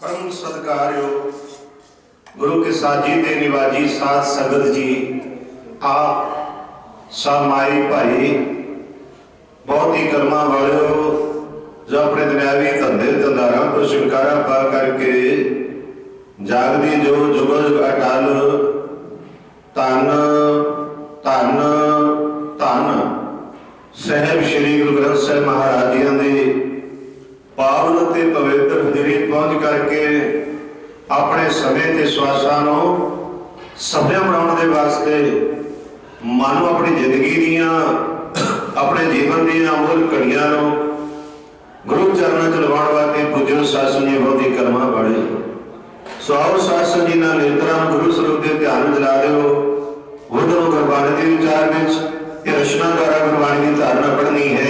परम सत्कारयोग गुरु के साजी ते निवाजी साथ संगत जी, आप सामाई भाई बहुत ही कर्मा वाले हो जो अपने दुनियावी धंधे धंधारा को छुटकारा पा करके जागदी जो जुग जुग अटाल धन धन धन साहिब श्री गुरु ग्रंथ साहिब महाराज जी ने पावन ते पवित्र हजरी पहुंच करके अपने समय के श्वासा सफल बनाने के वास्ते मानो अपनी जिंदगी दियां अपने जीवन दियां अमूल घड़ियां गुरु चरणों च लवाउण वास्ते पूज्य शासन जी बहुत ही कर्मा वाले। सो आओ शासन जी ना नेत्रा गुरु स्वरूप के ध्यान जला दो उधरों गुरबाणी के विचार में रचना द्वारा गुरबाणी की धारणा पढ़नी है।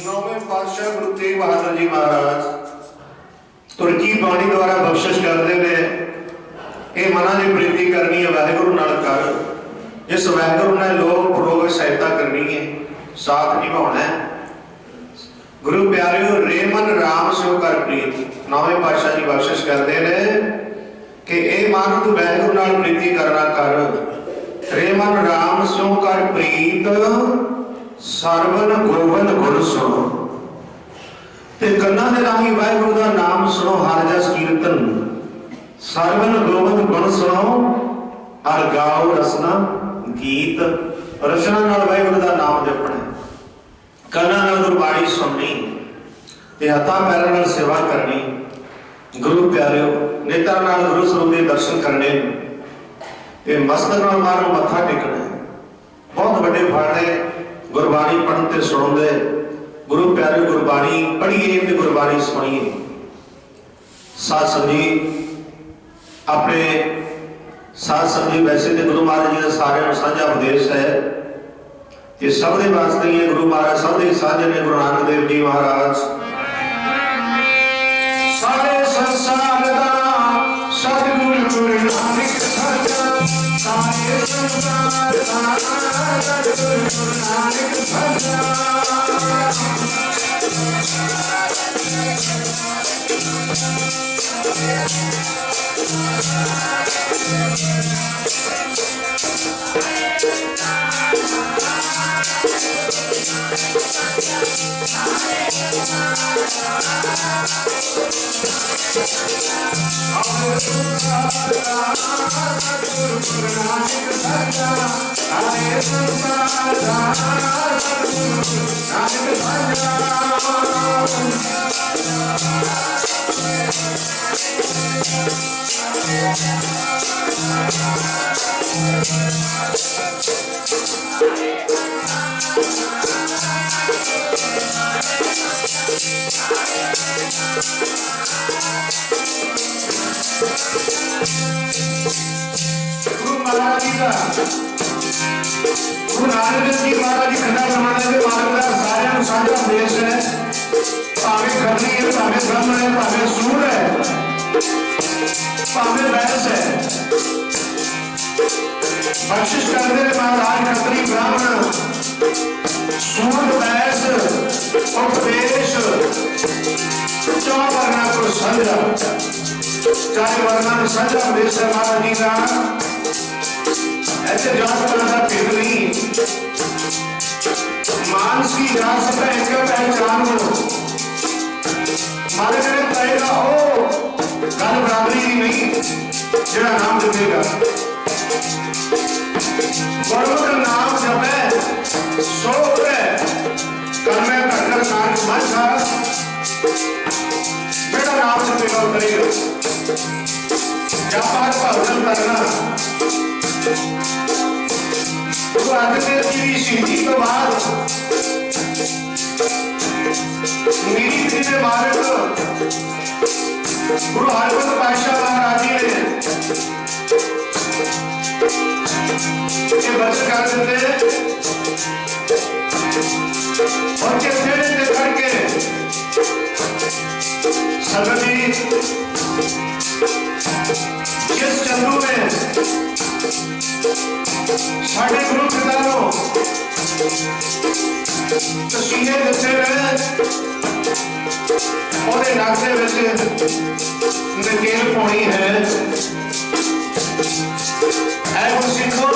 नौवें पातशाह गुरु तेग बहादुर जी महाराज तुर्की बाणी द्वारा बख्शिश करते हैं ये मना की प्रीति करनी है वाहिगुरु नाल कर जिस वाहिगुरु ने लोग पुरोगत सहायता करनी है साथ निभाना है। गुरु प्यारे रेमन राम सो कर प्रीत नौवें पातशाह जी बख्शिश करते हैं कि ए मन तू वाहिगुरु नाल प्रीति करना कर रेमन राम सो कर प्रीत सरवन गोविंद गुण सुनो ते कन्ना दे राही वाहिगुरु दा नाम सुनो हर जस कीर्तन सरवन गोविंद गुण सुनो और गाओ रसना गीत रचना नाल वाहिगुरु दा नाम जपना कन्ना नाल गुरबाणी सुननी ते हत्थां पैरां नाल सेवा करनी गुरु प्यारिओ नेत्रा नाल गुरु स्वरूप दे दर्शन करने ते मस्तक नाल मारो मत्था टेकना बहुत बड़े फल ने गुरबाणी पढ़ते सुनते गुरु प्यारे गुरबाणी पढ़िए ते गुरबाणी सुनिए। साध संगी अपने साध संगी वैसे तो गुरु महाराज जी का सारे साझा उपदेश है ये सब के वास्ते ही गुरु महाराज सब के साझे ने गुरु नानक देव जी महाराज सारे संसार दा सतगुरु गुरु नानक साजा सारे संसार दा सतगुरु गुरु नानक साजा गुरु महाराज जी का गुरु नानक देव जी महाराज जी खंडा प्रमाण के मार्ग का सारे साझा उपदेश है। भावे खतरी है, भावे ब्राह्मण है, भावे सूर है, भावे बैस है, बख्शिश करते हैं महाराज खतरी ब्राह्मण सूर बैस उपदेश चौ वर्णा को संजा, चाहे वर्णा में संजा उपदेश है महाराज जी का। ऐसे जात पात का भेद नहीं, मानस की जात सबका एक पहचान हो, मारे करे पाएगा हो गल बराबरी की नहीं, जेड़ा नाम जपेगा गुरमुख नाम जपे सो है कर में घटकर नाम मचा, बेटा नाम जपेगा करेगा जापात भजन करना। गुरु अर्जन देव जी की शहीदी के बाद मेरी प्रिय बालक गुरु हरगोबिंद पातशाह महाराज जी ने ये वचन कर देते और के फेरे ते करके संगत जी जिस चंदू में साढ़े गुरु पिता तसीहे दसे और नाते नकेल पानी है। सिखो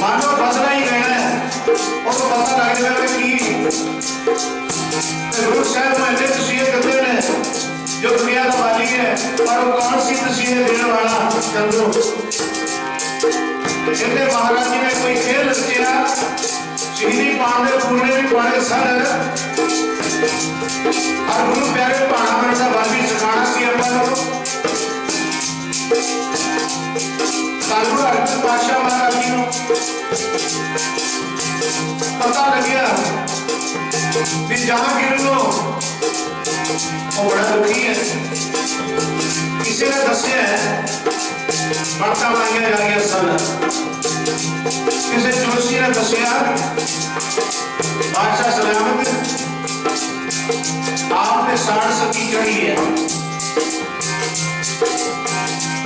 मानो बदला ही रहना है और पता लग जाए कि गुरु साहब में तसीहे करते हैं जो दुनिया का मालिक है, और वो कौन सी तसीहे देने वाला चंदू। कहते महाराज जी ने कोई खेल रचिया शहीदी पांडे पूरे भी पाने सन और गुरु प्यारे पहाड़ा में सा बाली सिखाना सी अपन गुरु अर्जन पातशाह महाराज जी को पता लग गया कि जहां गिर लो वो बड़ा दुखी है। किसी ने दसिया है बड़का मांगे जा गया सन, किसी जोशी ने दसिया बादशाह सलामत आपने 60 सती चढ़ी है,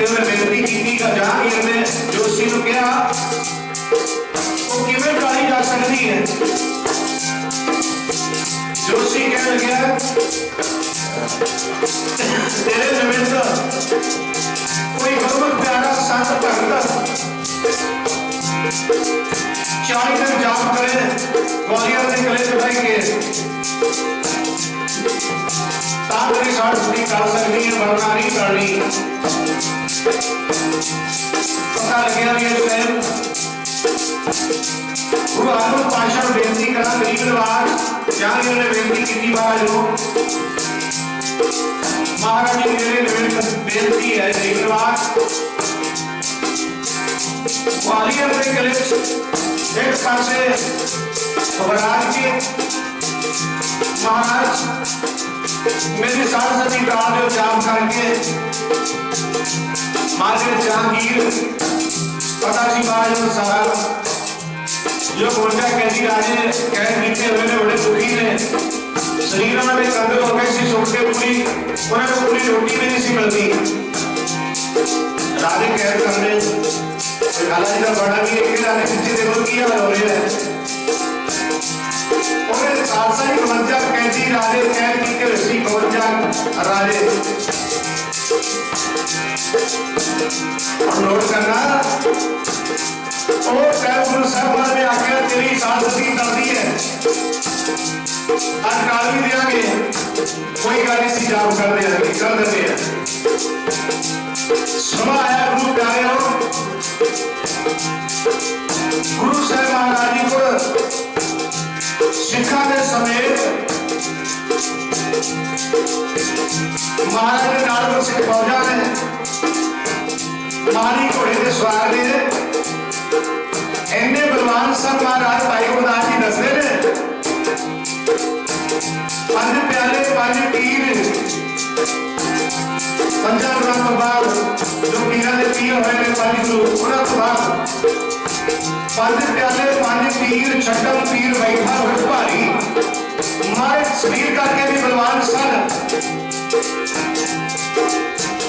बेनती की जहांगीर ने जोशी को कहा वो किवें टाली जा सकती है। जोशी कहने लगा तेरे निमित्त कोई गुरमुख प्यारा संत भगत 40 दिन जाप करे ग्वालियर के किले पे बैठ के ताकि 60 सदी कर सकती है, वरना नहीं करनी। पता लगे ये टाइम गुरु हरगोबिंद पातशाह को बेनती करा गरीब नवाज जहां ने बेनती की महाराज को महाराज जी मेरे बेनती है गरीब नवाज ग्वालियर के किले एक पासे घबराहट के महाराज मेरी 60 सदी काल जो जाप करके मारे जहांगीर पता सी बाज सारा जो गोंजा कैदी राजे कैद कीते हुए ने बड़े दुखी ने शरीर में कंदर हो गए सी सुट के पूरी उन्हें पूरी रोटी भी नहीं सी मिलती। राजे कैद करने लाला जी का बड़ा भी एक राजे पीछे देखो की हाल हो रही है और खालसा ही 52 कैदी राजे कैद कीते हुए सी 52 राजे नोट करना और गुरु साहब ने आखिर तेरी 60 सदी करती है आज काल भी देंगे कोई गाली सी जाप कर देते हैं। सभा आया गुरु प्यारे हो गुरु साहब महाराज जी को सिखा के समेत महाराज ने नाल सिख फौजा ने मारी घोड़े के सवार ने इन्ने बलवान सब महाराज भाई गुरदास जी दसते ने 5 प्याले 5 तीर 50 ग्राम बाद जो पीरा ने पी शहीद हुए ने 5 गुरु उन्हां तो बाद 5 प्याले 5 पीर छटम पीर बैठा घट भारी मारे शरीर करके भी बलवान सन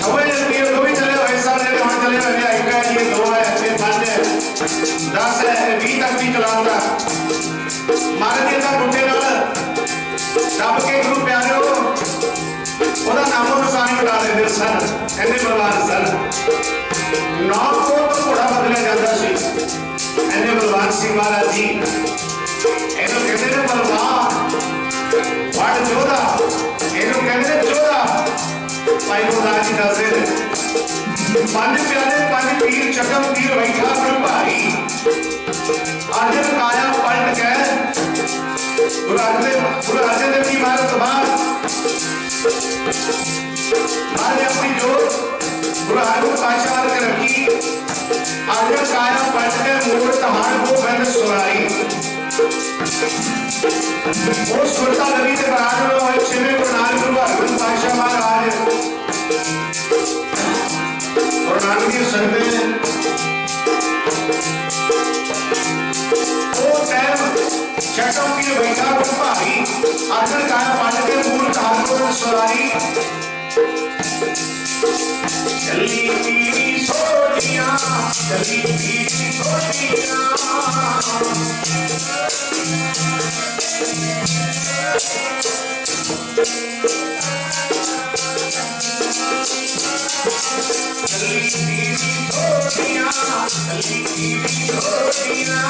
हवे पीर दो ही चले हुए सन जेडे हुण चले हुए एक है जी 2 है 5 है 10 है 20 तक भी चलाऊंगा मारे जी दा बुੱਢੇ नाल दब के गुरु प्यारे ਉਹਦਾ ਨਾਮੋ ਨਿਸ਼ਾਨੀ ਮਿਟਾ ਦਿੰਦੇ ਸਨ ਇੰਨੇ ਬਲਵਾਨ ਸਨ ਨਾਮ ਤੋਂ ਘੋੜਾ ਬਦਲਿਆ ਜਾਂਦਾ ਸੀ ਇੰਨੇ ਬਲਵਾਨ ਸੀ ਮਹਾਰਾਜ ਜੀ ਇਹਨੂੰ ਕਹਿੰਦੇ ਨੇ ਬਲਵਾਨ ਵੱਡ ਜੋਧਾ ਇਹਨੂੰ ਕਹਿੰਦੇ ਨੇ ਜੋਧਾ ਭਾਈ ਗੁਰਦਾਸ ਜੀ ਦੱਸਦੇ ਨੇ 5 ਪਿਆਰੇ 5 ਪੀਰ ਚਕਮ ਪੀਰ ਬੈਠਾ ਪ੍ਰਭਾਰੀ ਅੱਜ ਕਾਇਆ ਪਲਟ ਕੇ ਗੁਰੂ ਅਰਜਨ ਦੇਵ ਜੀ ਮਹਾਰਾਜ ਤੋਂ ਬਾਅਦ मारे अपनी जोत गुरु हरगोबिंद पातशाह के रखी आगे काया पलट के मोड़ तहाड़ को बंद सुनाई वो सुरता नबी के बराबर हुए छेवें गुरु नानक गुरु हरगोबिंद पातशाह महाराज गुरु नानक जी संगत वो टाइम छठम की बैठा गुरु भाई आखिर काया पलट के मोड़ तहाड़ को बंद सुनाई चली पीरी सोनिया चली पीरी सोनिया चली पीरी सोनिया चली पीरी सोनिया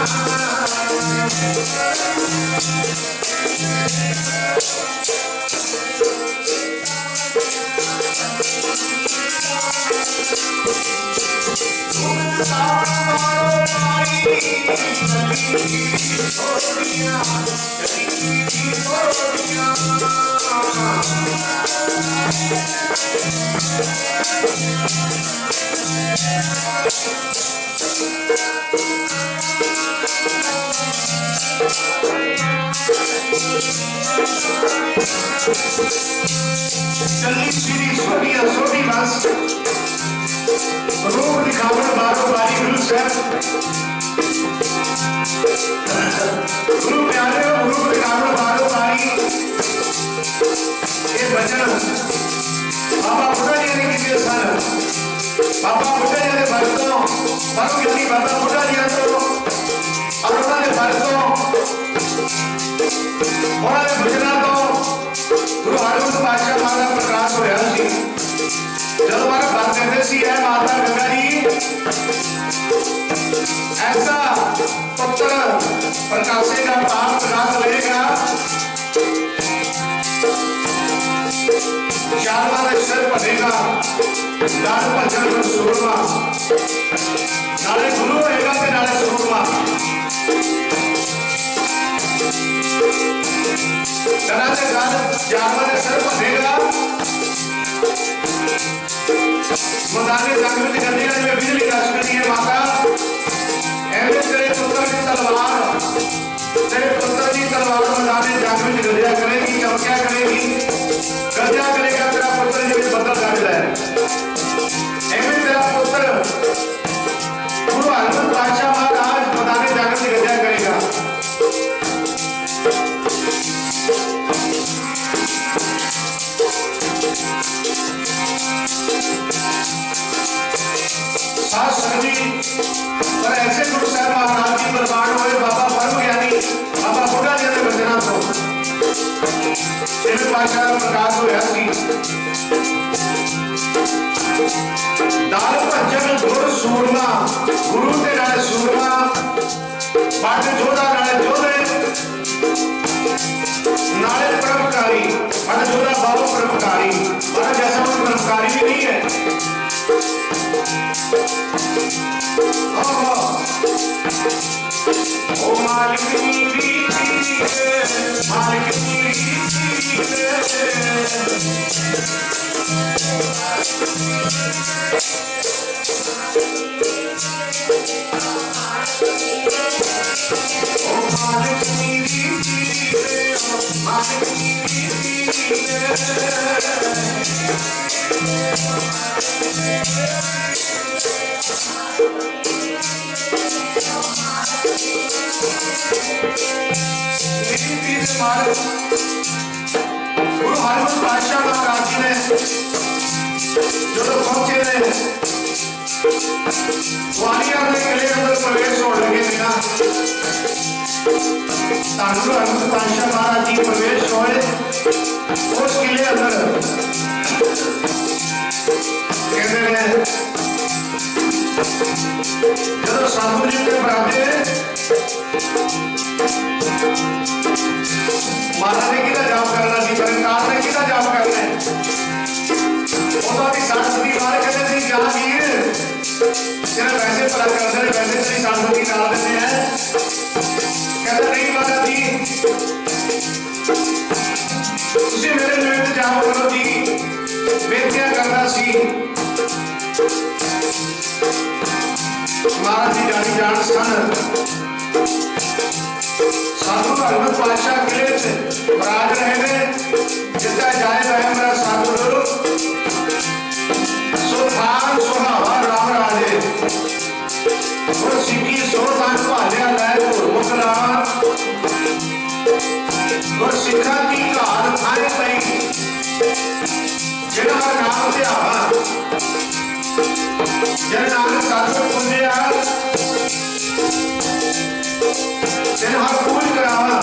चली श्री सोनिया सोनी बस रूप दिखावन बारो बारी गुरु साहब गुरु प्यारे रूप दिखावन बारो बारी ये भजन बाबा बुढ़ा जी ने किए सन बाबा बुढ़ा जी ने भक्तों परम ज्ञानी बाबा बुढ़ा जी तो और उन्होंने भक्तों उन्होंने भजना तो गुरु हरगोबिंद पातशाह महाराज प्रकाश होया सी जब हमारे बात कहते सी है माता गंगा जी ऐसा पुत्र प्रकाशेगा पाप प्रकाश लेगा चार बार सिर पड़ेगा गाल भजन सूरमा नाले गुरु होएगा ते नाले सूरमा कराने गाल जानवर सिर पड़ेगा मदाने जागृति करने में बिजली का करनी है माता ऐसे तेरे पुत्र की तलवार मदाने जागृति गजा करेगी चमकिया करेगी गजा करेगा तेरा पुत्र जो बदल कर है ऐसे तेरा पुत्र गुरु हरगोबिंद पातशाह महाराज मदाने जागृति गजा करेगा पर ऐसे गुरु साहब महाराज जी बलवान हुए बाबा परम ज्ञानी बाबा बुढ़ा जी ने बचना तो जिन्हें पातशाह का प्रकाश होया सी दाल भजन गुर सूरमा गुरु ते नाले सूरमा बाटे जोधा नाले जोधे नाले परोपकारी बाटे जोधा बाबू परोपकारी बाटे जैसा कोई परोपकारी भी नहीं है ओ मालिक मेरी मालिक मेरी गुरु हरिमंद पातशाह महाराज जी ने जो पहुंचे ने वालिया के किले अंदर प्रवेश होने लगे थे ना, गुरु हरिमंद पातशाह महाराज जी प्रवेश होए उस किले अंदर। कहते हैं जब साधु जी के बराते महाराज ने किदा जाप करना सी, परंकार ने किदा जाप करना है। उदों की संस्कृति बारे कहते थे क्या वीर तेरा वैसे भला करते हैं, वैसे तेरी संस्कृति डाल देते हैं। कहते नहीं महाराज जी तुसी मेरे निमित्त जाप करो जी, बेनतियां करना सी। महाराज जी जानी जान सन साधु हरिमंद पातशाह किले महाराज रहे ने, जिसका जाए रहे मेरा साधु सुखान सुहावा राम राजे और सिक्की सोतान भालिया लय मुकला और सिखा की घाट थाने पई जिन्हां नाम ध्यावा जन नानक साधु पुंजिया जिन हर पूज करावा।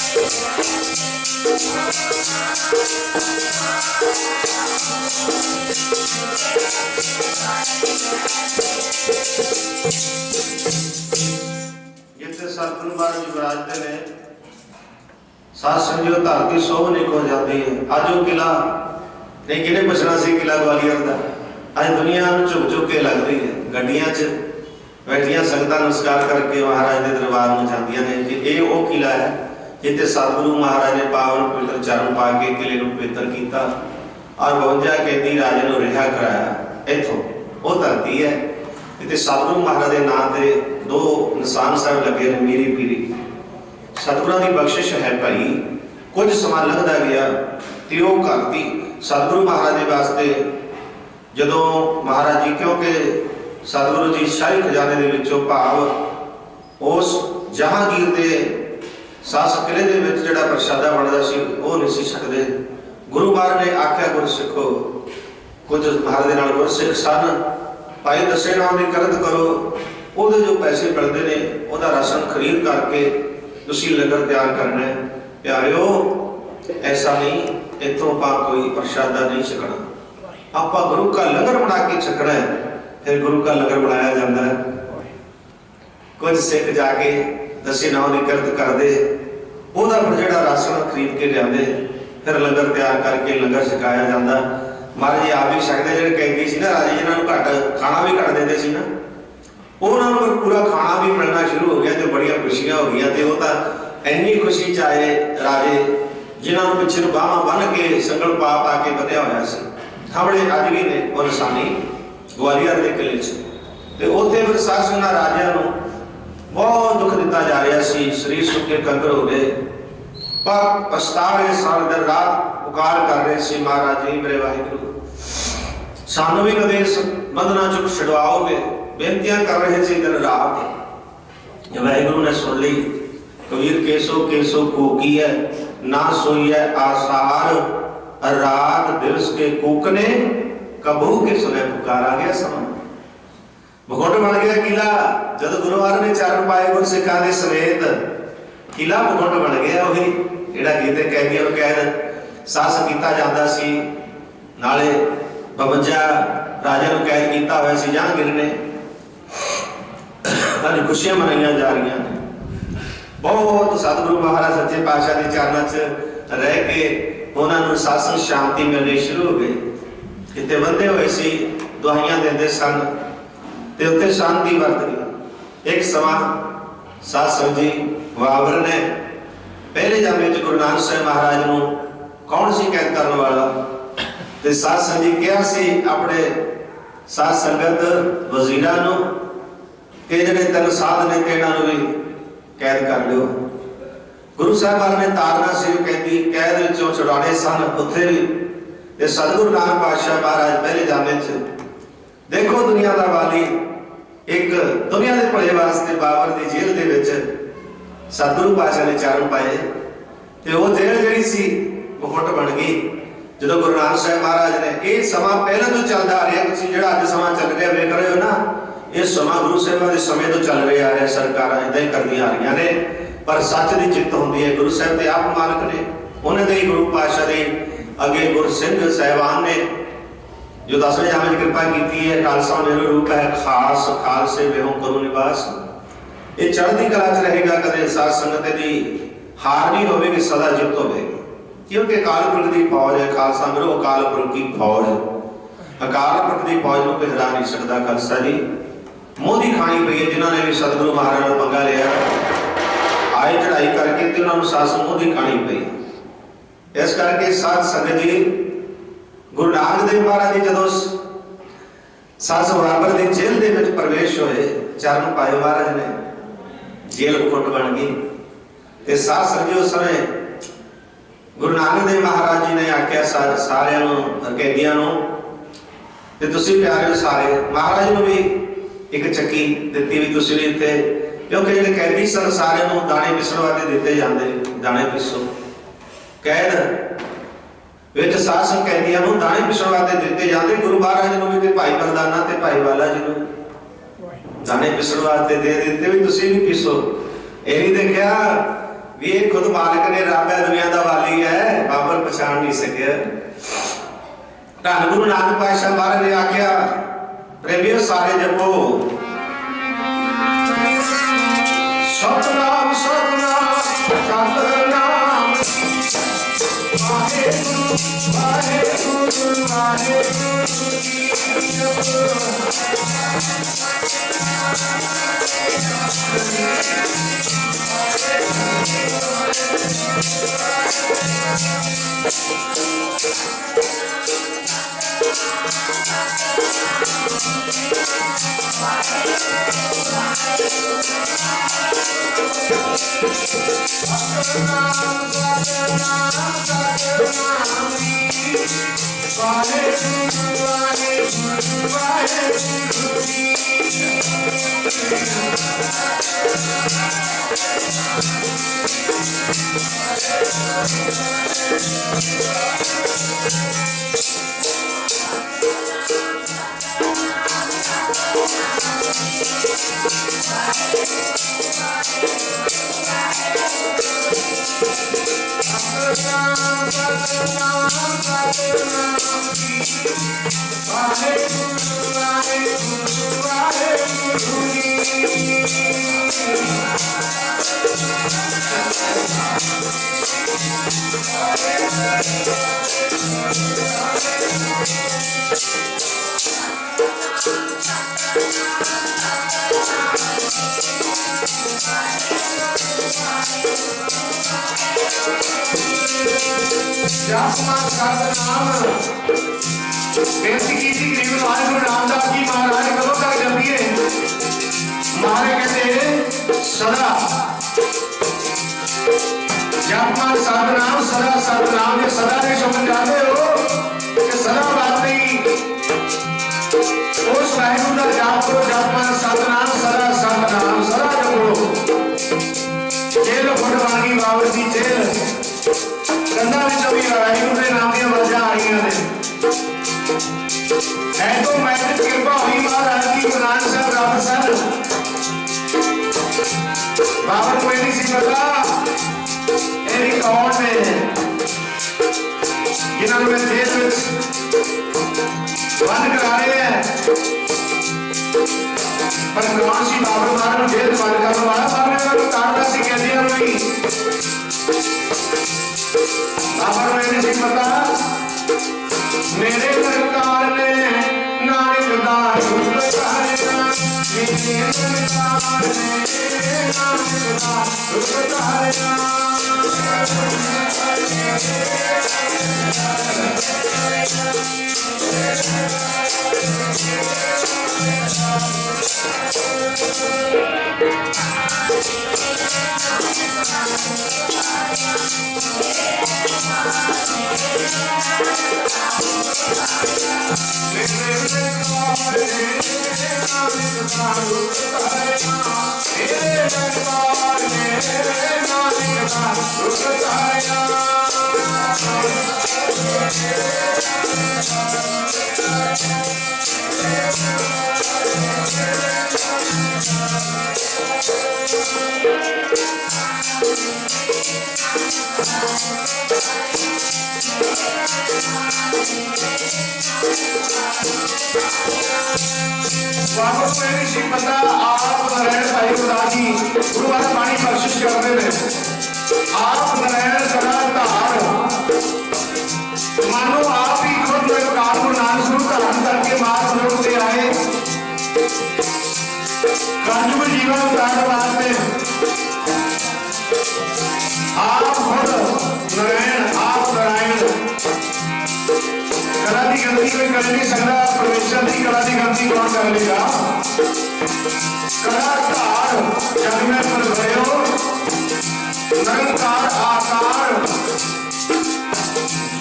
जिथे सतगुरु महाराज जी विराजते ने साध संगत धरती सोह निक हो जाती है। अज वो किला नहीं किने पुछना सी किला ग्वालियर का अज दुनिया झुक झुक के लगती है। गड्डियां च बैठिया संगत नमस्कार करके महाराज के दरबार में जांदियां ने कि ये वो किला है जिथे सतगुरु महाराज ने पावन पवित्र चरण पा के किले को पवित्र किया और 52 कैदी राजे को रिहा कराया। इथों वो धरती है जिथे सतगुरु महाराज के नाम से 2 निशान साहब लगे ने मीरी पीरी। सतगुरां दी बख्शिश है भाई। कुछ समा लंघदा गया ते वो धरती सतगुरु महाराज के वास्ते जदों महाराज जी क्योंकि सतगुरु जी शाही खजाने दे विचों भाव उस जहांगीर के सास किले दे विच जिहड़ा प्रशादा बनदा सी वो नहीं सी सकदे। गुरु महाराज ने आख्या गुरसिखो कुछ महाराज दे नाल गुरसिख सन भाई दसे नाम की करत करो ਉਹਦੇ जो पैसे मिलते हैं ਉਹਦਾ राशन खरीद करके तुसी लंगर तैयार करना है। प्यारिओ ऐसा नहीं इतों आप कोई प्रशादा नहीं छकना आप गुरु का लंगर बना के छकना है। फिर गुरु का लंगर बनाया जाता है। कुछ सिख जाके दसे नाम की करत करते ਉਹਦਾ फिर जो राशन खरीद के लियाते फिर लंगर तैयार करके लंगर छकाया जाता। महाराज जी आप भी छकते जो कैदी सी ना राजे जिन्होंने घट खाना भी घट देते सी ना उन्होंने पूरा खाना भी मिलना शुरू हो गया तो बड़िया खुशियां हो गई। तो वह तो इन्नी खुशी चाहे राजे जिन्होंने पिछले बाह बन के संगल पा पा के बधिया होया सी सामने अज भी ने वो निशानी ग्वालियर के किले तो उत्थे फिर साध संगत राजियां नूं बहुत दुख दिता जा रहा सी। शरीर सुके कंकर हो गए पर पछता रहे साल दिन रात पुकार कर रहे सी महाराज जी मेरे वाहिगुरू सानू भी कदे बंधना चुक छुड़वाओगे बेनतियां कर रहे थे दिन रात। वाहिगुरू ने सुन ली कबीर केसो केसो कोकी है ना सोई है आसार रात दिवस के कूकने कबू के सुने पुकार आ गया समा भगोट बन गया किला। जब गुरु महाराज ने चरण पाए गुर सिखा के समेत किला भगोट बन गया। वही जेड़ा गीते कैदियों को कैद सास किया जाता सी नाले 52 राजा को कैद किया हुआ सी जहांगीर ने। अज खुशियां मनाई जा रही हैं। बहुत सतगुरु महाराज सच्चे पातशाह के चरणों च रह के उन्होंने सासन शांति मिलनी शुरू हो गई। कितने बंदे हुए सी दुआइयां देते सन ते उत्थे शांति वरत गई। एक समा साध संगत जी बाबर ने पहले जामे च गुरु नानक साहब महाराज को कौन सी कैद करने वाला ते साध संगत जी कहा सी अपने साध संगत वजीरां नूं कि जिहड़े 3 साध ने इन्हां नूं भी कैद कर लो। गुरु साहब महाराज ने तारना सी कैदी कैद विचों छुड़ाने सन उत्थे भी सतगुरु नानक पातशाह महाराज पहले जामे च देखो दुनिया का वाली एक दुनिया के भले वास्ते बाबर की जेल दे विच सतगुरु पातशाह ने चरण पाए तो वह जेल जी सी मुकुट बन गई। जो गुरु नानक साहब महाराज ने यह समा पहले तो चलता आ रहा तुम जो अज समा चल रहा वेख रहे हो ना ये समा गुरु साहब के समय तो चल रहा आ रहा। सरकार इदा ही करदी आ रही ने पर सच की चित होंगी है। गुरु साहब के आप मालक ने उन्होंने ही गुरु पातशाह के अगे गुरु सिंह साहिबान ने जो 10वें जामे कृपा की है। खालसा मेरे रूप है खास खालसे में हो करूं निवास। ये चढ़ती कला च रहेगा कदे साध संगत की हार नहीं होगी सदा जित होगी क्योंकि अकाल पुरख की फौज है। खालसा मेरे अकाल पुरख की फौज है। अकाल पुरख की फौज को कोई हरा नहीं सकता। खालसा जी मुँह की खानी पई है जिन्होंने भी सतगुरु महाराज ने पंगा लिया आए चढ़ाई करके तो उन्होंने सासन मुँह की खानी पई। इस करके साध संगत जी गुरु नानक देव महाराज जी जो सास बराबर की जेल के प्रवेश होए चरण पाए महाराज ने जेल मुकुट बन गई। साध संगत उस समय गुरु नानक देव महाराज जी ने आख्या सारे कैदियों प्यारे सारे महाराज को भी एक चक्की दी भी तुम भी इतने क्योंकि जो कैदी सन सारे दाने पिसण वास्ते दिते जाते दाने पिसो कैद विच साध संगत कैदियों को दाने पिसण वास्ते दिते जाते। गुरु महाराज को भी भाई मरदाना ते भाई वाला जी को दाने पिसण वास्ते दे दिते भी तुम भी पिसो। ये नहीं देखा भी ये खुद मालिक ने रब है दुनिया का वाली है बाबर पछाण नहीं सके। धन गुरु नानक पातशाह महाराज ने आख्या प्रेमियों सारे जपो सतनाम सतनाम सतनाम वाहेगुरु वाहेगुरु वाहेगुरु बेनती की थी गरीब गुरु रामदास जी महाराज कदों तक जपिए महाराज कहते सदा जपमान सतनाम सदा सतनाम ये सदा ने समझ जाते हो कि सदा बात नहीं उस वाहिगुरु का जाप करो जपमान सतनाम सतनाम सदा जपो जेल फुटवानी बाबर की जेल कंधा में कभी वाहिगुरु के नाम दी वजह आ रही ने है तो मैजिक कृपा हुई महाराज की गुरु नानक साहब रावत साहब बाबर को नहीं सी पता ये कौन ने जिन्होंने मैं जेल में बंद करा रहे हैं पर कौन सी बाबर महाराज जेल बंद करने वाला बाबर ने कारण से कह दिया नहीं बाबर को नहीं सी पता मेरे सरकार ने नानक दास उतारेगा मेरे सरकार ने नानक दास उतारेगा बाबा को नहीं पता आप नारायण भाई गुरदास जी गुरु वाला पानी बख्शिश करते हैं आप नारायण सदा धार मानो आप ही खुद निरंकार को नाम स्वरूप धारण करके मार्ग लोक से आए कंजुग जीवन उतारने वास्ते आप खुद नारायण कला की गलती कोई कर नहीं सकता परमेश्वर की कला की गलती कौन कर लेगा कला धार जग में प्रभयो निरंकार आकार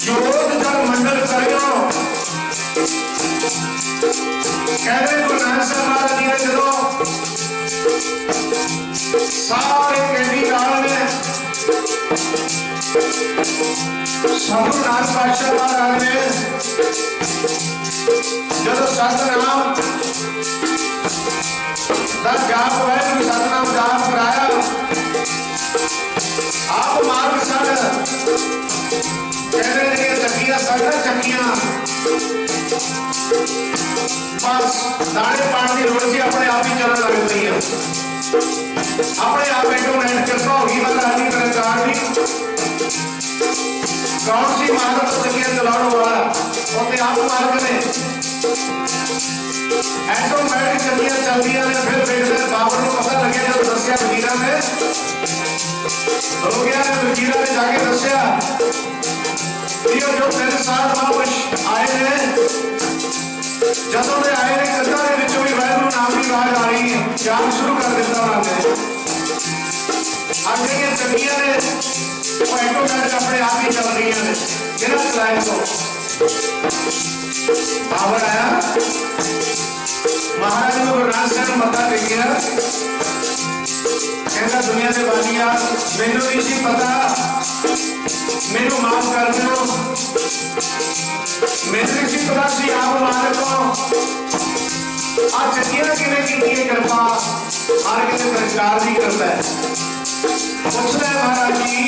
जोत जग मंडल करियो कहते गुरु नानक साहब महाराज जी ने जो सारे कैदी काल में सतगुरु नानक पातशाह महाराज ने जब सतनाम का जाप वाहिगुरु सतनाम जाप कराया आप मार्ग बस दाने पाने की लोड़ सी अपने आप ही चलन लग पई है अपने आप ऑटोमेटिक कृपा होगी महाराज जी सरकार की कौन सी महारत चलिए चलाने वाला अपने आप मार्ग ने ऑटोमेटिक चलिए चलती ने फिर देखते बाबर को पता लगे जब दसिया वजीरा ने हो गया वजीरा ने जाके दसिया जो 3 साल बाद आए ने जदों आए ने कंधा के विचों भी वाहिगुरू नाम की आवाज आ रही है जाप शुरू कर दिता उन्होंने अब जो चलिया ने ऑटोमेटिक अपने आप ही चल रही ने बिना चलाए तो बाबर आया महाराज को गुरु नानक साहब मत्था टेकिया कहता दुनिया के वालिया मैनू नहीं सी पता मैनू माफ कर दो मैनू नहीं सी पता सी आप मारे को आज चकिया किने की कृपा हर किसी सरकार की करता है पूछता है महाराज जी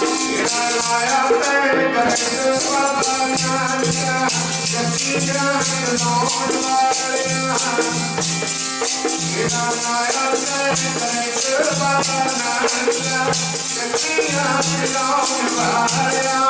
लाया पैर कर बाबा नानका चकिया लौट वालिया लाया पैर कर बाबा नानका चकिया लौट वालिया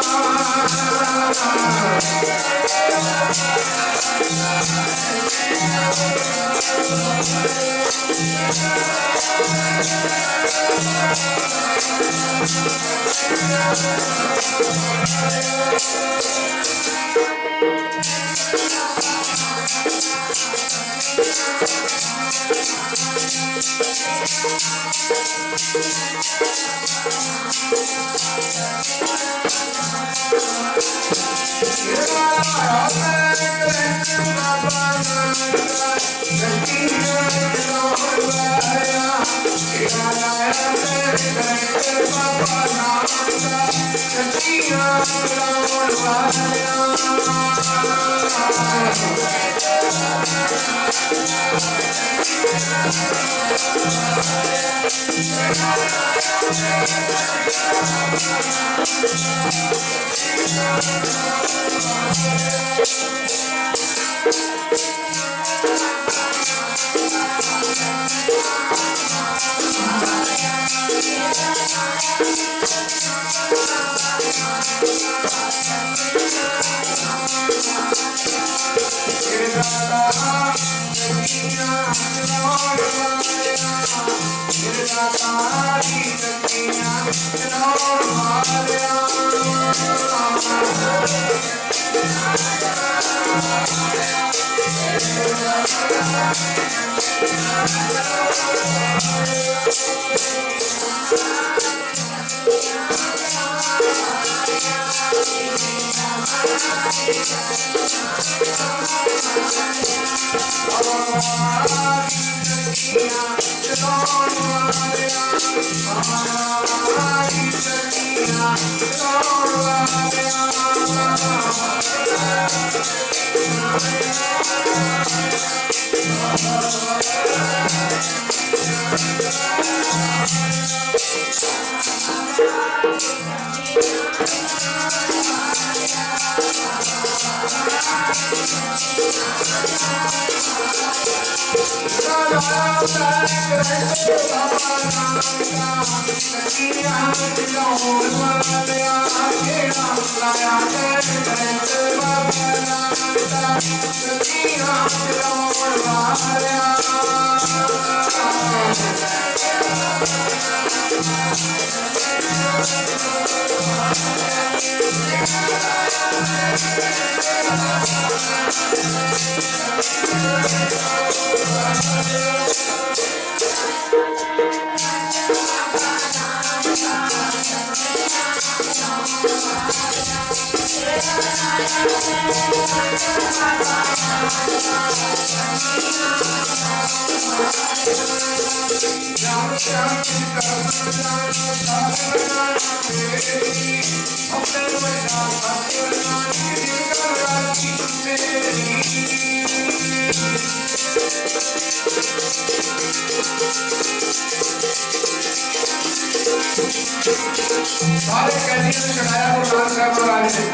सारे कैदियों ने चढ़ाया गुरु नानक साहब महाराज ने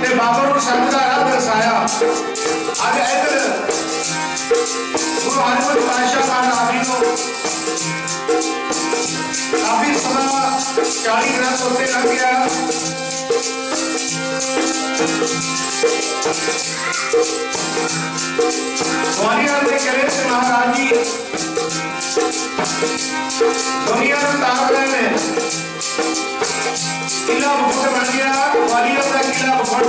ਤੇ ਬਾਬਾ ਨੂੰ ਸੰਤ ਦਾ ਰਾਹ ਦਰਸਾਇਆ। ਅੱਜ ਇੱਧਰ ਗੁਰੂ ਹਰਿਗੋਬਿੰਦ ਪਾਤਸ਼ਾਹ ਮਹਾਰਾਜ ਜੀ ਨੂੰ ਕਾਫੀ ਸਮਾਂ 40 ਦਿਨਾਂ ਤੋਂ ਉੱਤੇ ਲੱਗ ਗਿਆ। ग्वालियर के किले से महाराज जी दुनिया में तार रहे हैं। किला मुकुट बन गया, ग्वालियर का किला मुकुट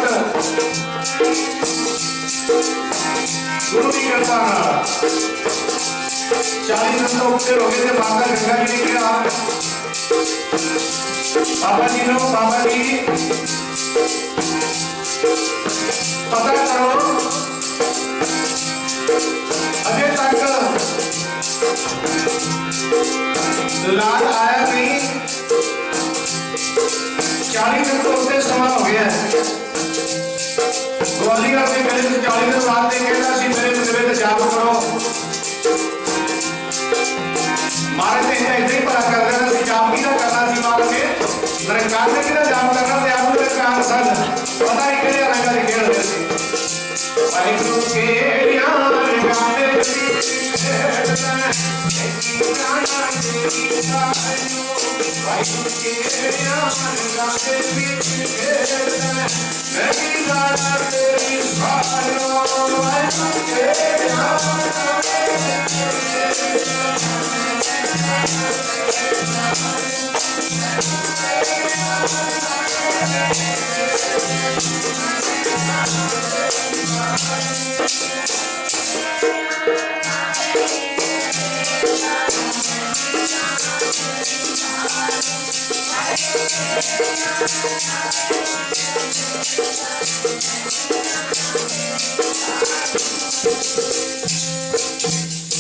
गुरु की कृपा। 40 दिन तो ऊपर हो गए थे। माता गंगा जी ने किया बाबा जी ने, बाबा जी पता करो अभी तक लाल आया नहीं। 40 दिन तो उससे समा हो गया। ग्वालियर के गले से 40 दिन बाद कहना सी मेरे मेरे जाप करो। मारे ने ऐसे ही भला कर देना सी, जाप की ना करना सी। मार के निरंकार ने की ना जाप करना ते आप लोग काम सन पता नहीं किहड़े रंगा दे खेल रहे थे। वाहिगुरू के यार गाने वाहिगुरू के यार गाने मेरी गाना तेरी सारो। वाहिगुरू के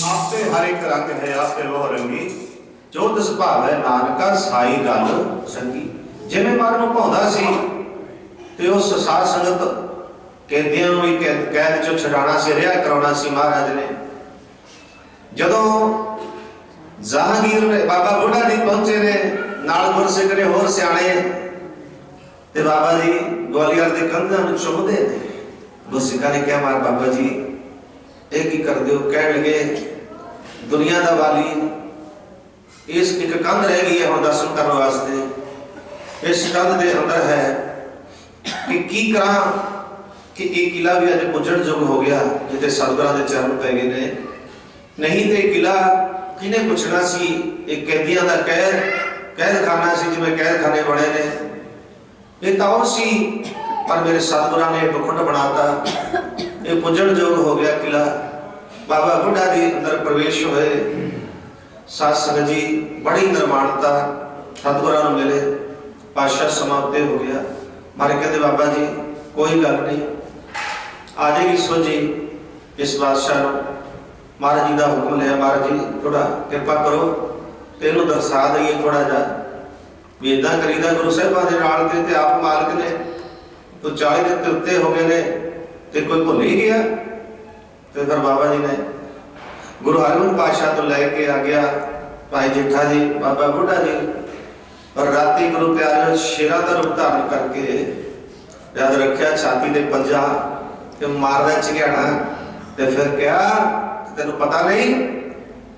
आपसे हर एक रंग है आपसे वो रंगी, जो तिस भावै नानका साई गल संगी। जिवें मन नूं भाउंदा सी ते उस साध संगत कैदियां नूं भी कैद चों छुड़ाना सी, रिहा कराउणा सी महाराज ने। जदों जहांगीर बाबा बुढ़ा जी पहुंचे ने नाल गुरसिख ने होर सियाणे ते बाबा जी ग्वालियर के कंधां नूं चुभदे ने। गुरसिखां ने कहा मार बाबा जी ये की कर दो। कह लगे दुनिया का वाली इस एक कंध रह गई है हम दर्शन करने वास्ते। इस कंध के अंदर है कि की करा कि एक किला भी अज पुजण जोग हो गया जिते सतगुरां दे चरण पै गए ने। नहीं तो किला किने पुछना सी। एक कैदियां का कैद खाना सी, जिवें कैद खाने बने ने। ये तो और सी पर मेरे सतगुरां ने मुकुट बनाता, ये पुजण जोग हो गया किला। बाबा बुढ़ा जी अंदर प्रवेश हुए। साध संगत जी बड़ी निर्माणता सतगुरां नूं मिले। पातशाह समाप्त हो गया। मारे कहते बाबा जी कोई गल नहीं, आ जाएगी सोझी इस बादशाह नूं। महाराज जी का हुक्म लिया, महाराज जी थोड़ा कृपा करो ते इहनूं दर्शा दईए थोड़ा जा भी इदां करीदा। गुरु साहिबां दे नाल ते आप मालिक ने तो 40 दिन ते उत्ते हो गए ने ते कोई भुल ही गया। तो फिर बाबा जी ने गुरु हरिगोबिंद पातशाह तो लैके आ गया भाई जेठा जी बाबा बुढ़ा जी। और राती गुरु प्यारे शेरा का रूप धारण करके याद रखा छाती दे पंजा ते मारदा झिगयाणा ते फिर क्या तेन पता नहीं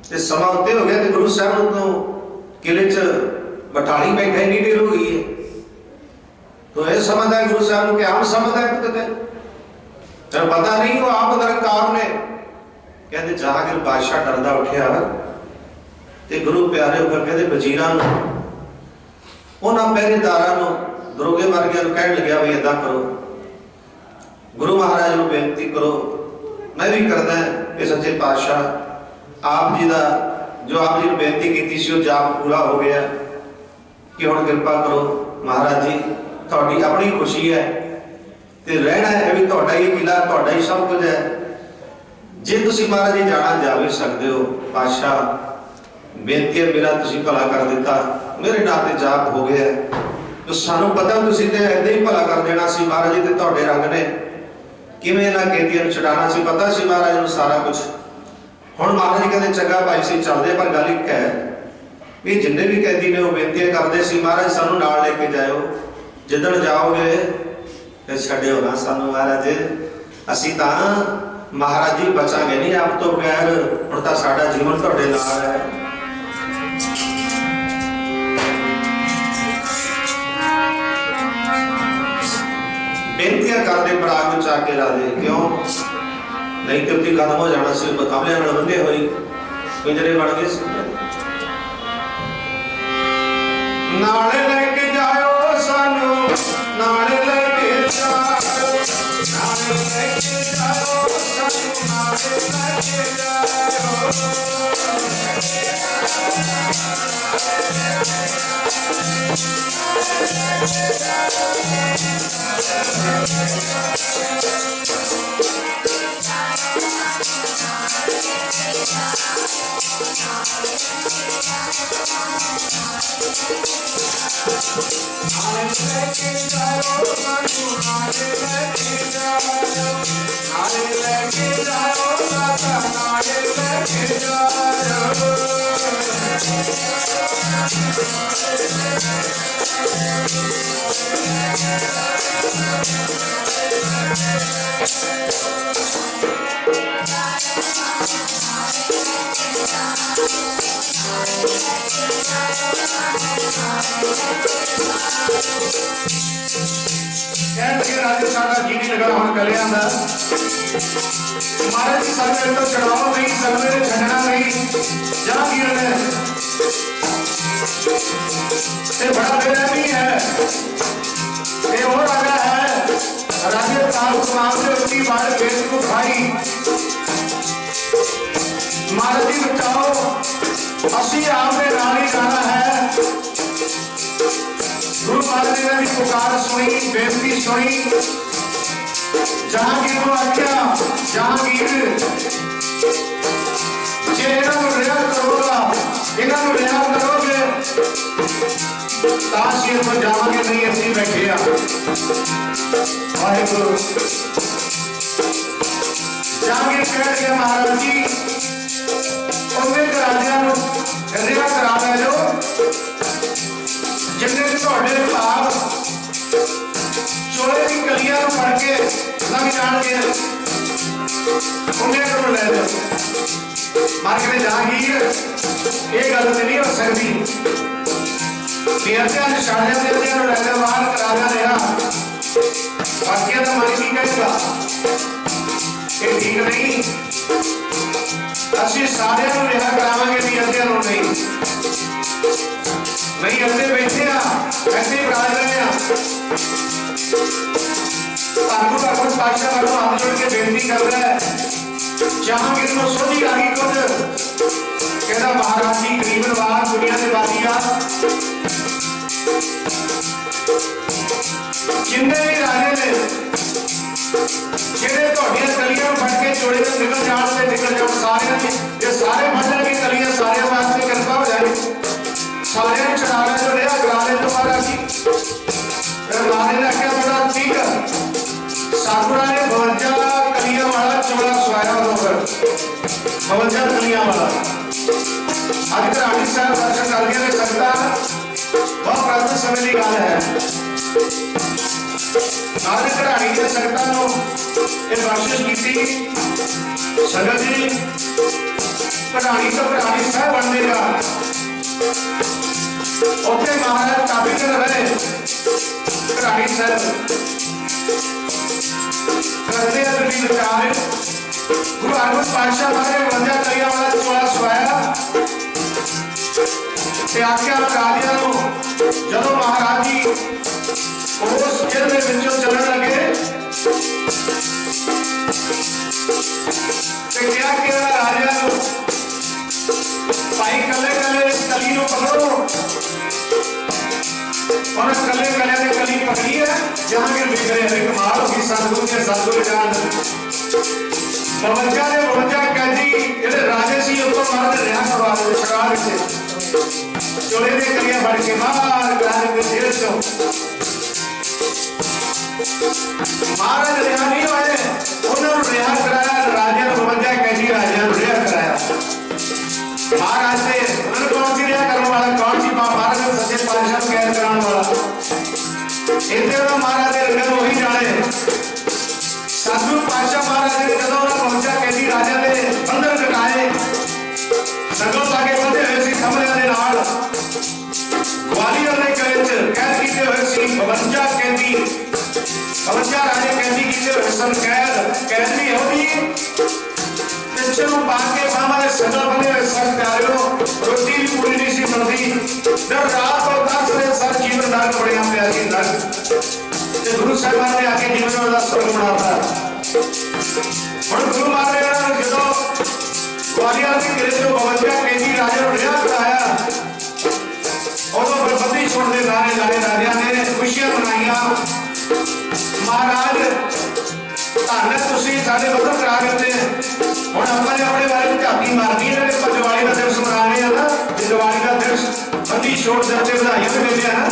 ते समा उत्ते हो गया। ते गुरु साहब तो किले च बटाली बैठा ही ढेर हो गई है। तो यह समझदा है गुरु साहब क्या हम समझदा है किते तेन पता नहीं। वो आप निरंकार ने कहते जहांगीर बादशाह डरदा उठिया ते गुरु प्यारे होकर कहते वजीरां नूं उन्हां पहरेदारां नूं दरोगे वर्गियां नूं कहण लग्या भी इदां करो, गुरु महाराज नूं बेनती करो। मैं भी करदा कि सच्चे पातशाह आप जी का जो आप जी ने बेनती की सी जाप पूरा हो गया कि हुण कृपा करो महाराज जी तुहाडी अपनी खुशी है ते रहना है भी तुहाडा ही किला तुहाडा ही सब कुछ है। जे तुसीं महाराज जी जाना जा भी सकते हो। पातशाह बेनती है मेरा तुसीं भला कर दिता, मेरे नाम ते जाप हो गया। तो सानू पता तुसीं ते ऐदां ही भला कर देना सी महाराज जी ते तुहाडे रंग ने किवें इन्हां कैदियां नूं छुड़ाना सी, पता सी महाराज नूं सारा कुछ। हुण महाराज जी कहते चंगा भाई सी चलदे पर गल इक है भी जिन्ने भी कैदी ने वो बेनतियां करदे सी महाराज सानू नाल लेके जाओ, जिदण जाओगे ते छड्डियो ना सानू महाराज, असी तां महाराज जी बचांगे नहीं आप तो बगैर, हुण तां साडा जीवन तुहाडे नाल है। बेनतियां करदे पराग विच आके राजे, क्यों नहीं तो उदी खत्म हो जाना सी, बकामलियां नाल बंधे होई पिंजरे बन गए सी। नाले लेके जाओ सानू, नाले लेके जाओ, नाले लेके जाओ सानू, नाले लेके जाओ। राजे साडा जी नहीं लगा हम कलियां दा महाराज जी सलवे तो चढ़ाओ नहीं, सलवे ने छड़ना नहीं। जहांगीर ने ये बड़ा बेरहमी है, ये वो राजा है राजे ताल कुमार से उसकी बात बेच को खाई। महाराज जी बचाओ, असी आपने नाल ही जाना है। गुरु महाराज ने भी पुकार सुनी, बेनती सुनी। जहांगीर को आख्या, जहांगीर जे इन्हों रिहा करोगा, इन्हों रिहा करोगे तां शेर पर जावांगे, नहीं असीं बैठे आ। वाहिगुरू जहांगीर कह गया महाराज जी उन्हें राजियां नूं रिहा करा लै जाओ, जिन्ने तुहाडे भाव चोले की कलियां फड़ के लंघ जाणगे उन्हें को लै जाओ। मार के जहांगीर ये गल तो नहीं हो सकती, बेअर्थियां निशानियां देंदियां लै जा बाहर करा रहा, बाकियां तो मन की कहेगा ये ठीक नहीं। असीं सारियां नूं रिहा करावांगे, बेअर्थियां नूं नहीं। नहीं ऐसे बैठे ऐसे बराज रहे पातशाह वालों हाथ जोड़ के बेनती कर रहा है। जहांगीर को सोची आ गई कुछ कहता महाराज जी गरीब नवाज दुनिया से बादिया जिन्ने भी राजे ने जेडे तुहाडियां कलियां फड़ के चोड़े तो निकल जाण से निकल जाओ, सारे ये सारे फड़ लेंगे कलियां, सारे वास्ते कृपा हो जाए, सारे चढ़ावे तो रहा गराले तो महाराज जी। महाराज ने आख्या बड़ा ठीक है, साकुड़ा ने 52 कलियां वाला चोला सवाया होकर 52 कलियां वाला। अज घराणी साहब दर्शन कर गए सकता बहुत प्राचीन समय की गल है। आज घराणी के संगतां नूं ये बख्शिश की संगत जी घराणी तो घराणी साहब बनेगा। उत्थे महाराज काफी दिन रहे घराणी साहब करते भी विचार। गुरु हरगोबिंद पातशाह मारे 52 कलियां वाला चोला सवाया ते आख्या राजियां नूं जदों महाराज जी उस जेल दे विचों चलण लगे ते क्या किया राजियां नूं भाई कले कले कली नूं पकड़ो और कले कले ने कली पकड़ी है। जहांगीर देख रहे हैं कमाल होगी सतगुरु के सतगुरु जान 52 ने 52 कैदी जेडे राजे सी उतो मार रिहा करवा दे छड़ा दिते चोले दे कलियां फड़ के बाहर गरारे दे जेल चों महाराज रिहा नहीं होए, उन्होंने रिहा कराया। राजे 52 कैदी राजे रिहा कराया। महाराज से उन्होंने कौन सी रिहा करने वाला, कौन सी महाराज सच्चे पातशाह कैद कराने वाला, इतने महाराज रंगन वही जाने। 52 कैदी 52 राजे कैदी किए सन। कैद भी होगी चलो पाके बाबा ने सदा बने सर प्यारो रोटी भी पूरी नहीं सी बनती दर रात और 10 बजे सर जीवन दान पड़े प्यारी नर गुरु साहब ने आके जीवन का स्वर्ग बनाता और गुरु महाराज ने जो ग्वालियर के किले जो 52 कैदी राजे ने रिहा कराया और बर्बदी छोड़ दे गाने लाए राजा ने खुशियां मनाइया महाराज धन तुसी साडे बदल करा देते हुण अपने अपने बारे में झाकी मारनी है पर दिवाली का दिवस मना रहे हैं ना दिवाली का दिवस बंदी छोड़ देते बधाइयां भी देते हैं ना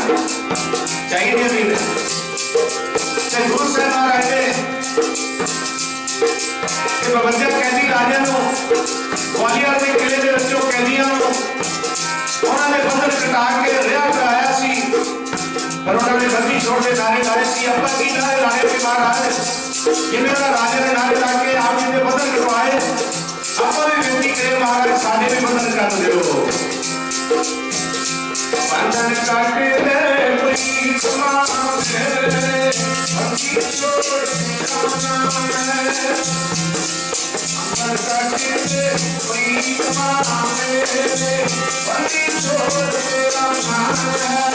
चाहिए भी गुरु साहब महाराज ने 52 कैदी राजा ग्वालियर के किले के विचों कैदियों उन्होंने बंधन कटा के रिहा कराया सी पर उन्होंने बंदी छोड़ के नारे लाए सी अपना की नारे लाए थे महाराज जिन्हें राजे ने नारे लाके आप जी ने बंधन कटवाए अपना भी विनती करे महाराज साडे भी बंधन कर दो बंधन काटे दे कोई समावे अति छोड़ जाना बंधन काटे दे कोई समावे अति छोड़ जाना बंधन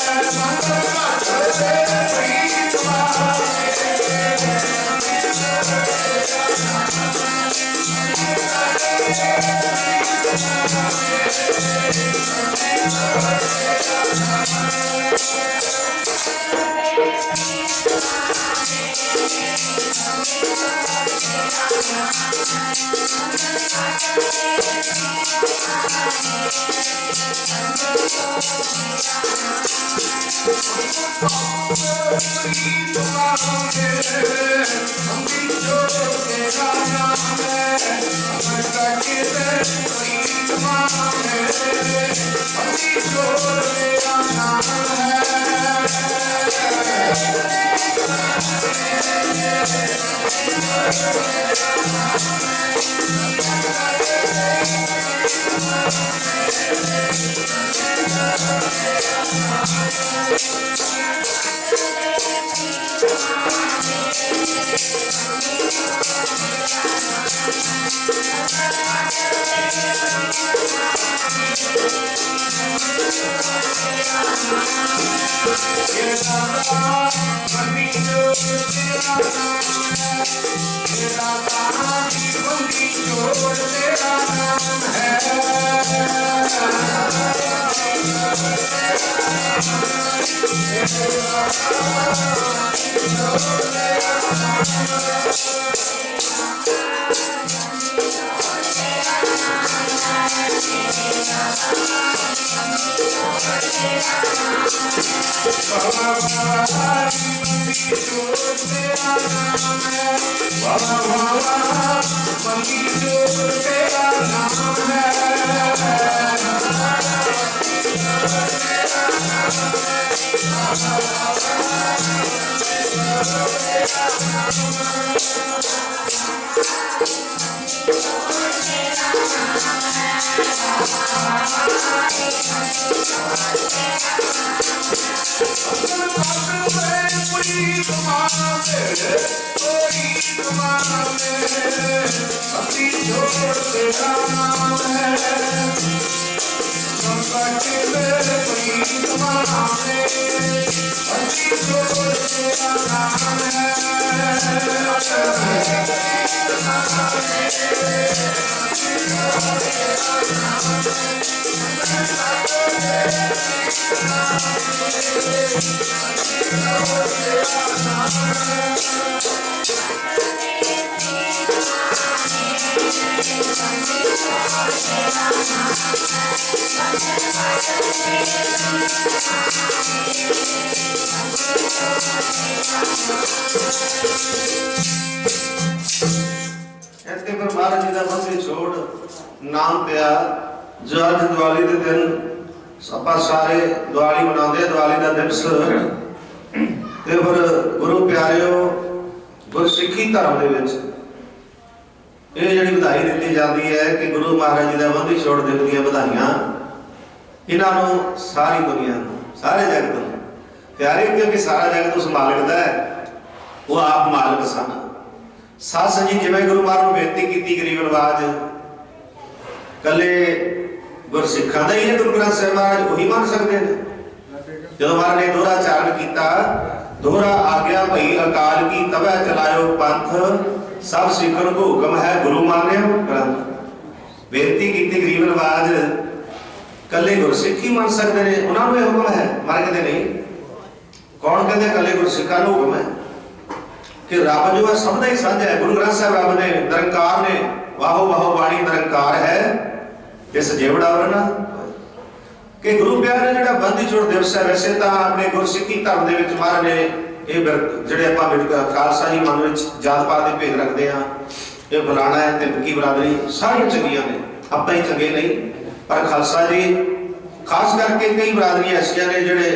काटे दे कोई समावे इसके पर महाराज जी का बंदी छोड़ नाम पिया जो अज दिवाली के दिन ਆਪਾਂ सारे दिवाली मनाते दिवाली का दिवस ते फिर गुरु प्यारिओ गुरसिੱਖੀ धर्म ਦੇ ਵਿੱਚ ਇਹ ਜਿਹੜੀ ਵਧਾਈ ਦਿੱਤੀ ਜਾਂਦੀ ਹੈ ਕਿ ਗੁਰੂ ਮਹਾਰਾਜ ਜੀ ਦਾ ਬੰਦੀ ਛੋੜ ਦਿੱਤੀਆਂ ਵਧਾਈਆਂ ਇਹਨਾਂ ਨੂੰ ਸਾਰੀ ਦੁਨੀਆ ਨੂੰ ਸਾਰੇ ਜਗਤ ਨੂੰ प्यारे, क्योंकि सारा जगत उस मालिक का है, वो आप मालिक सन। साध संगत जी जिवें गुरु महाराज ने बेनती की गरीब नवाज कले गुरसिखां दा ही है, गुरु ग्रंथ साहिब महाराज वही मान सकते हैं। जो महाराज ने दोहरा चारण किया, दोहरा आग्या भई अकाल की तबै चलायो पंथ, सब सिखण को हुक्म है गुरु मान्यो ग्रंथ। बेनती की गरीब नवाज कले गुरसिख ही मान सकते हैं, उन्होंने हुक्म है, मार कहते नहीं। कौन कहते कले गुरसिखां नूं हुक्म है कि रब जो है सबदा ही साझा है। गुरु ग्रंथ साहिब रब ने निरंकार ने वाहो वाहो बाणी निरंकार है इस जेवड़ा वरना कि गुरु प्यारे जिहड़ा बंदी छोड़ दिवस है। वैसे तो अपने गुरसिखी धर्म दे विच महाराज ने ये जिहड़े आपां खालसा जी मन विच जात पात दे भेद रखते हैं, ये फलाना है तिमकी बरादरी सारियां चंगियां ने, आपां ही चंगे नहीं। पर खालसा जी खास करके कई बरादरियां ऐसियां ने जिहड़े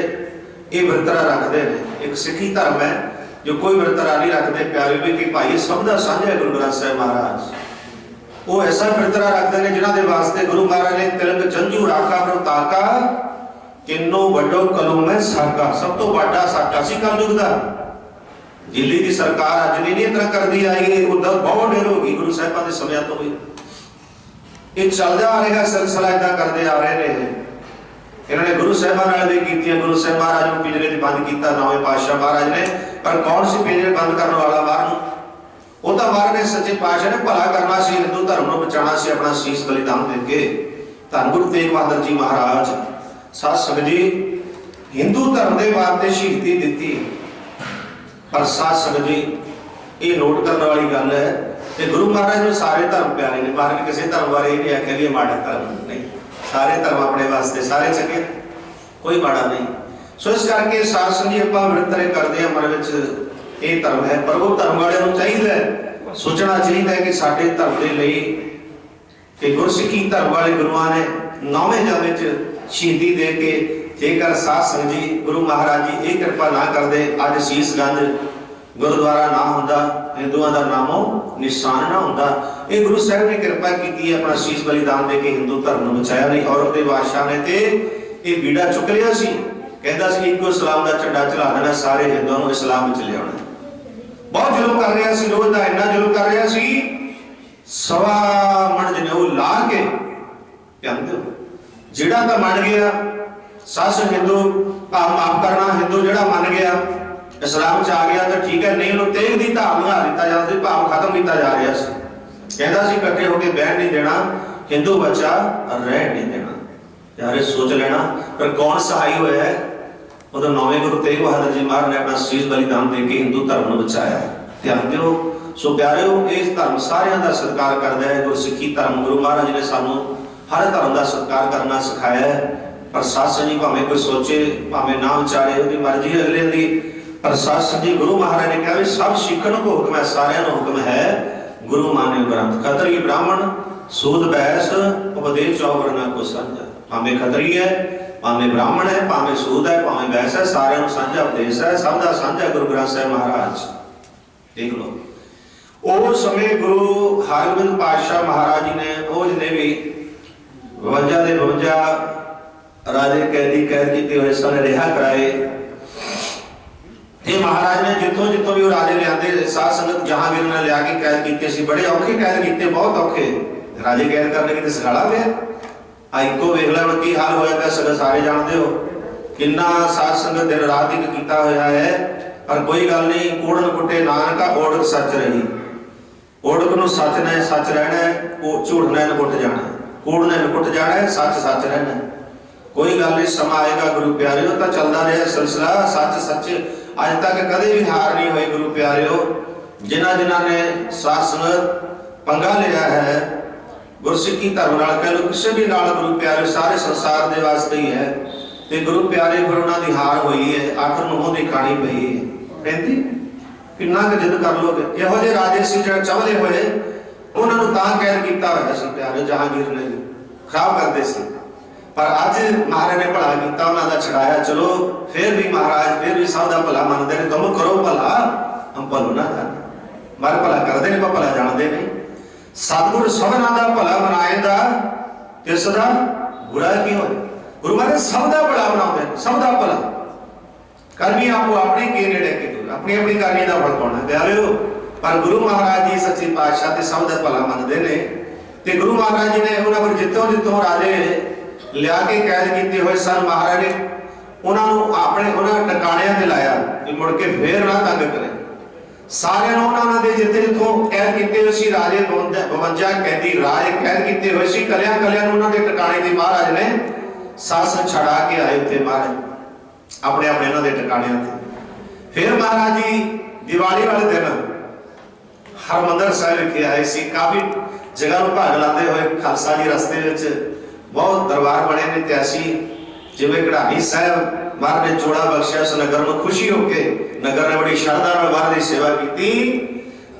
ये बरतरा रखते हैं। एक सिखी धर्म है जो कोई बरतरा नहीं रखते प्यारे भी कि भाई सब दा साझा है गुरु ग्रंथ साहिब महाराज। वो ऐसा बरतरा रखते हैं जिन्हां दे वास्ते गुरु महाराज ने तिलक जंजू राखा प्रताका किन्नो वड्डो कलम है साका। सब तो बड़ा साका सी कलयुग दा। दिल्ली की सरकार अज नहीं इतना करती आई है, उधर बहुत देर होगी गुरु साहिबां दे समय तो भी ये चलता आ रहा सिलसिला, इदा करते आ रहे हैं। इन्होंने गुरु साहिबां नाल भी कीतियां, गुरु साहिब महाराज को पिंजरे च बंद किया नौवें पातशाह महाराज ने। पर कौन सी पिंजरे बंद करने वाला बाहर? वो तो महाराज ने सच्चे पातशाह ने भला करना सी, हिंदू धर्म को बचाना सी, अपना शीश बलिदान देके। धन गुरु तेग बहादुर जी महाराज साध संगत जी हिंदू धर्म के वास्ते शहीदी दी। पर साध संगत जी ये नोट करने वाली गल है कि गुरु महाराज ने सारे धर्म प्यारे ने। महाराज किसी धर्म बारे नहीं आख्या कि माड़ा धर्म नहीं, सारे धर्म अपने वास्ते सारे चंगे, कोई माड़ा नहीं। सो इस करके साध संगत जी आपां वरतरे करते हैं मन विच ये धर्म है। पर वो धर्म वाले को चाहिए सोचना चाहिए कि साडे धर्म के लिए कि गुरसिखी धर्म वाले गुरुआं ने 9वें जन्म में शहीदी दे के जेकर साध संगत जी गुरु महाराज जी ये कृपा ना करते अज शीशगंज गुरुद्वारा ना होंदा, हिंदुओं का नामो निशान ना होंदा। ये गुरु साहिब ने कृपा की अपना शीश बलिदान दे के हिंदू धर्म को बचाया नहीं। औरंगजेब के बादशाह ने ते ये बीड़ा चुक लिया सी, कहता सी इको इस्लाम का झंडा चला देना, सारे हिंदुओं को इस्लाम में लिया। बहुत जुल्म कर रहा सी, रोज का इन्ना जुल्म कर रहा सी, 1.25 मन जनेऊ ला के जिहड़ा तो मन गया सस हिंदू माफ करना, हिंदू जिहड़ा मन गया इस्लाम च आ गया तो ठीक है, नहीं लोग तेग की धाम निहा दिता जा रहा, भाव खत्म किया जा रहा है। कहता सी इकट्ठे होकर बहन नहीं देना, हिंदू बच्चा रह नहीं देना। यार सोच लेना। पर कौन सहाय होया है? उधर 9वें गुरु तेग बहादुर जी महाराज ने अपना शीश बलिदान देके हिंदू धर्म को बचाया। ध्यान दो सो प्यारिओ, इस धर्म सारिਆਂ ਦਾ सत्कार करता है। गुरसिखी धर्म गुरु महाराज ने सानू हर धर्म का सत्कार करना सिखाया है। पर साध संगत जी भावें कोई सोचे भावें ना विचारे, उसकी मर्जी है अगले की। पर साध संगत जी गुरु महाराज ने कहा सब सीखण को हुक्म है, सारिਆਂ ਨੂੰ हुक्म है गुरु मान्यो ग्रंथ। खतरी ब्राह्मण सूद बैस उपदेश चौवरना को समझा। भावें खतरी है, भावें ब्राह्मण है, भावें सूद है, भावें बैस है, सारिਆਂ ਨੂੰ ਸਾਂਝਾ उपदेश है, सब का साझा गुरु ग्रंथ साहिब महाराज। देख लो उस समय गुरु हरगोबिंद पातशाह महाराज जी ने वो जिन्हें भी 52 ਦੇ 52 राजे कैदी कैद किए हुए सन रिहा कराए। ये महाराज ने जितों जितों भी राजे लिया साध संगत जहांगीर ने लिया के कैद किए, बड़े औखे कैद किए, बहुत औखे। राजे कैद करने की सगाला पे आइको वेख ला की हाल होया पिया, सगत सारे जानते हो किन्ना साध संगत दिन रात एक किया होया है। पर कोई गल नहीं, कूड़न कुटे नानका ओढ़क सच रही। ओढ़क नूं सच ने सच रहना है, झूठ ने कुट जाना, कूड़ ने कुट जाना है, सच सच रहना। कोई गल नहीं, समा आएगा गुरु प्यारे तो चलता रहा सिलसिला सच सच। अज तक कदे भी हार नहीं हुई गुरु प्यारे। जिन्हां जिन्हां ने साध संगत पंगा लिया है गुरसिखी धर्म नाल, कह लो किसी भी नाल गुरु प्यारे सारे संसार दे वास्ते ही है। ते गुरु प्यारे फिर उन्हां दी हार हुई है, आखिर नूं मुंह दिखानी पई है। कहती किन्ना क जिद कर लोगे। इहो जे राजे सी जो चवले होए उन्हां नूं तां कैद कीता होया सी प्यारे, जहांगीर ने खराब करदे सी। पर अज महाराज ने भला किया, उन्होंने छड़ाया। चलो फिर भी महाराज फिर भी सब का भला मानते हैं। तुम करो भला, हम भलो ना जाने। मारे भला करते नहीं पर भला जानते नहीं। सतगुर सबना का भला मनाएगा, किसका बुरा क्यों है? गुरु महाराज सब का भला बनाते, सब का भला करनी आपो अपनी के नेड़े के दूर, अपनी अपनी करनी का फल पाना प्यारिओ। पर गुरु महाराज जी सच्चे पातशाह ते सब दा भला मनदे ने ते गुरु महाराज जी ने उन्हां पर जितों जितों राजे लिया के कैद कीते हुए सन, महाराज ने उन्होंने अपने उन्होंने टकाणियां ते लाया कि मुड़ के फिर ना तंग करे। सारे उन्होंने जिथे जितों कैद किए हुए सी राजे 52 कैदी राज कैद किए हुए सी, कलियां कलियां उन्होंने टकाणे दी महाराज ने सास छड़ा के आए उत्थे महाराज अपने अपने इन्होंने टकाणियां ते। फिर महाराज जी दिवाली वाले दिन हरमंदर साहिब विखे आए सी। काफी जगह भाग लाते हुए खालसा जी रस्ते विच बहुत दरबार बने ने इतिहासी, जिवें कढ़ाई साहब महाराज ने चोड़ा बख्शिया उस नगर में खुशी होके नगर ने बड़ी श्रद्धा नाल महाराज की सेवा की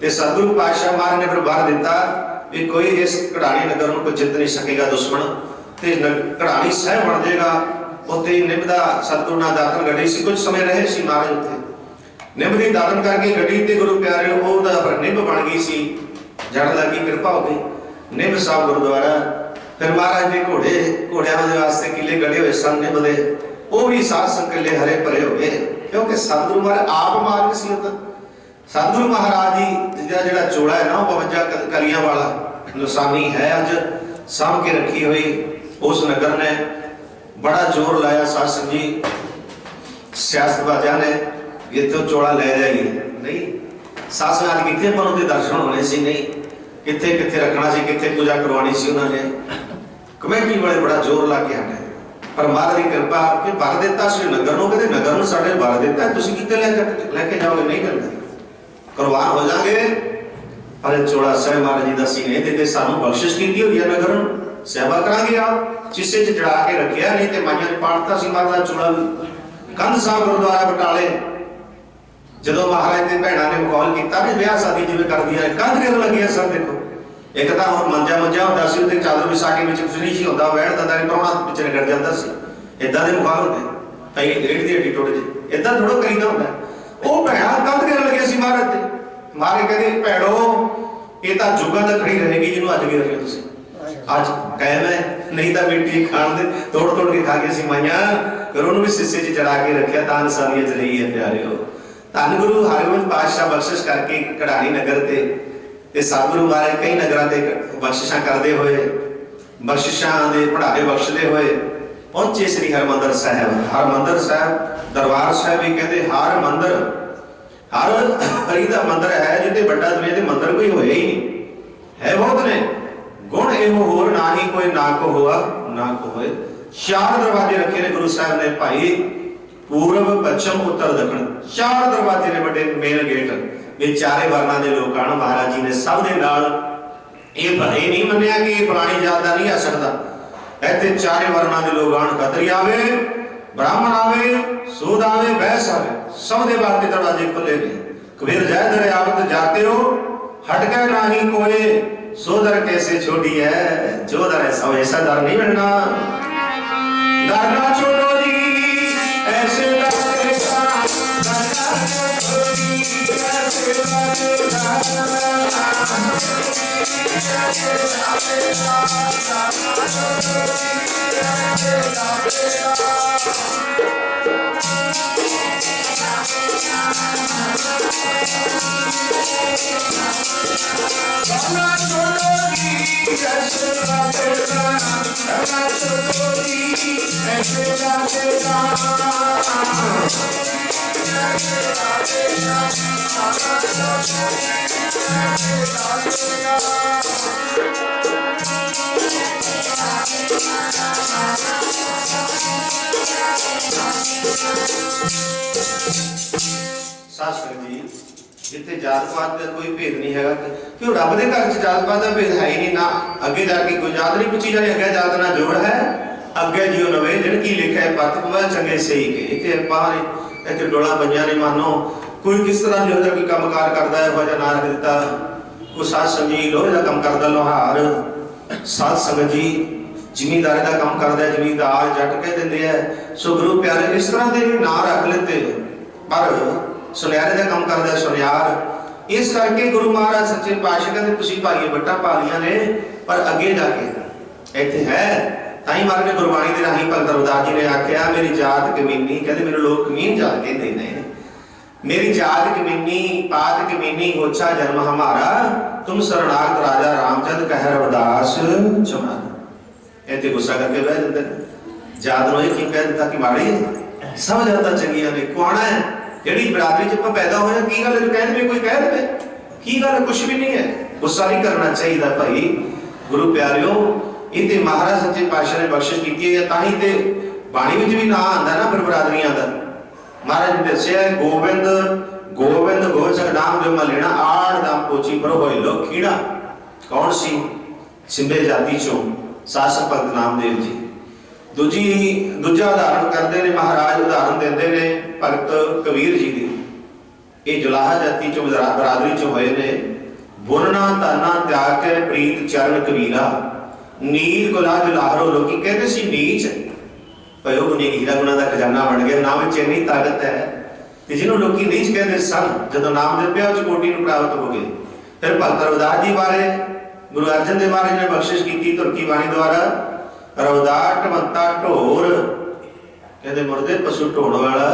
ते सतगुरु पातशाह महाराज ने फिर वर दिता कि कोई इस कढ़ाणी नगर में कोई जित नहीं सकेगा दुश्मन ते कढ़ाणी साहब बन जाएगा। उत्थे निंब दा सतगुरु नाल दातन गड्डी सी, कुछ समय रहे सी महाराज उत्थे निंब दी दातन करके गड्डी ते गुरु प्यारे ओहदा फिर निंब बन गई सी, जड़ लगी कृपा हो गई निंब साहब गुरुद्वारा। फिर महाराज ने घोड़ियां दे वास्ते किले गड़े हुए सन निंब दे, वो भी सात संकले हरे भरे हो गए क्योंकि सतगुरु महाराज आप मार्ग सी होता। सतगुरु महाराज जी जिहड़ा चोड़ा है ना 52 कलियां वाला निशानी है अज साम के रखी हुई। उस नगर ने बड़ा जोर लाया सासंग जी सियासतबाजा ने ये तो चोड़ा ले जाइए नहीं सास आज कितने पर दर्शन होने से नहीं कितने कितने रखना सी, कितने पूजा करवानी सी। उन्होंने कमेटी वाले बड़ा जोर ला के हटे पर महाराज की कृपा के भर दिता सी नगर को, कहते नगर में साढ़े भर दिता तुसीं कितने लेके जाओगे, नहीं करना कुर्बान हो जाएंगे। पर चोड़ा साहब महाराज जी दसी नहीं देते सानू बख्शिश की हुई है नगर सेवा करांगे आप चिस्से च चढ़ा के रखिया, नहीं तो माइया ने पाड़ता सी महाराज चोड़ा भी। कंध साहब गुरुद्वारा बटाले जदों महाराज के भैणों ने माहौल किया भी ब्याह शादी जिवें कर दिया कंध गिर लगी सर। देखो एक तो हम मंजा मंजा होता सी उत्ते चादर विछा के विच कुछ नहीं सी होंदा, वैण दंदा नहीं प्राहुणा पिछे निकल जाता सी, इदां दे माहौल होंदे कई रीढ़ दी हड्डी टुट जे इदां थोड़ा करीदा होंदा। वो भैणा कंध गिर लगी सी महाराज ते, महाराज कहते भैणो ये तो जुगां तक खड़ी रहेगी जिन्हों अज गिर रहे हो तुसीं आज कायम है, नहीं तो मिट्टी खाण दे तोड़ तोड़ के खा के सी माइया फिर उन्होंने भी शीशे च चढ़ा के रखिया तां निशानी च रही है प्यारिओ। धन गुरु हरगोबिंद पातशाह बख्शिश करके कढ़ाणी नगर ते सतगुरु महाराज कई नगरां ते बख्शिशां करदे होए बख्शिशां दे पढ़ावे बख्शदे होए पहुंचे श्री हरमंदर साहब। हरमंदर साहब दरबार साहब भी कहते हर मंदिर हर हरि दा मंदिर है जिते बड़ा दुनिया ते मंदिर कोई होया ही नहीं है, बहुत ने गुण एहो होर ना ही कोई ना को हुआ ना को होए। 4 दरवाजे रखे ने गुरु साहब ने भाई पूर्व पश्चिम उत्तर दक्षिण 4 दरवाजे ने बड़े मेन गेट ये चारे वर्णा के लोग आन। महाराज जी ने सब दे नाल ये नहीं मन्निया कि फलानी जात दा नहीं आ सकदा, इत्थे चारे वर्णा के लोग आन, खतरी आवे ब्राह्मण आवे सूद आवे बैस आवे सब दे वास्ते दरवाजे खुले ने। कबीर जय दरियावत जाते हो हटके नाही कोई सोदर कैसे छोड़ी है, जो दर ऐसा ऐसा दर नहीं मिलना, दर ना छोड़ो जी ऐसे शास्त्र जी जिथे जात पात का कोई भेद नहीं है क्यों रब के घर जात पात का भेद है ही नहीं ना। अगे जाके कोई जात नहीं पूछी जानी अगे जात ना जोड़ है अगे जियो नवे जिनकी लिखा है पत पवा चंगे सही के इतने बाहर इतने डोला बंजा नहीं मानो कोई किस तरह जो कोई कामकार करता है वजह ना रख दिता, कोई सात संगी लोहे का कम करता लोहार, सात संगत जी जिमीदारी का काम करता है जिमीदार जट कह देंगे है। सो गुरु प्यारे इस तरह के ना रख लेते पर सुनियारे का काम करता है सुनियार। इस करके गुरु महाराज सच्चे पातशाह कहते तुसीं भाईए बट्टा पा लिया ने पर अगे जाके इत्थे है ताई मार के गुरबाणी के राही भगत रविदास जी ने आख्या मेरी जात कमीनी, कहते मेरे लोग कमीन जात कहते ने, मेरी जात कमीनी पात कमीनी होछा जन्म हमारा, तुम शरणागत राजा रामचंद्र कह रविदास चमारा। इतने गुस्सा करके बह जाते जात नो की कह दिता कि माड़ी समझ आता चंगिया ने कौन है जी बरादरी च पैदा होया की गल कह दे कोई कह दे की गल कुछ भी नहीं है। गुस्सा नहीं करना चाहिए भाई गुरु प्यारिओ। इतने महाराज सच्चे पातशाह ने बख्शिश की है ताही ते बाणी विच भी ना आंदा ना फिर बरादरियां दा। महाराज ने दस्सिया गोविंद गोविंद गोविंद सिंह नाम जो मैं लेना आड़ दाम पोची पर होए लो खीड़ा कौन सी सिंधे जाति चों शासक भगत नामदेव जी। दूजा उदाहरण करते हैं महाराज उदाहरण देते हैं भगत कबीर जी की। ये जुलाहा जाति चो बरादरी चो होए ने। बुनना ताना त्याग के प्रीत चरण कबीरा, नील गुला जुलाहरो लोकी कहते सी नीच भाई वो गुनी हीरा गुना का खजाना बन गया नाम में इन्नी ताकत है कि जिन्हों लोकी नीच कहते सन जो नाम जपया उस कोटि को प्राप्त हो गए। फिर भगत रविदास जी बारे गुरु अर्जन देव महाराज ने बख्शिश की तुर्की बाणी द्वारा। रविदास टमता ढोर कहते मुर्दे पशु ढोण वाला,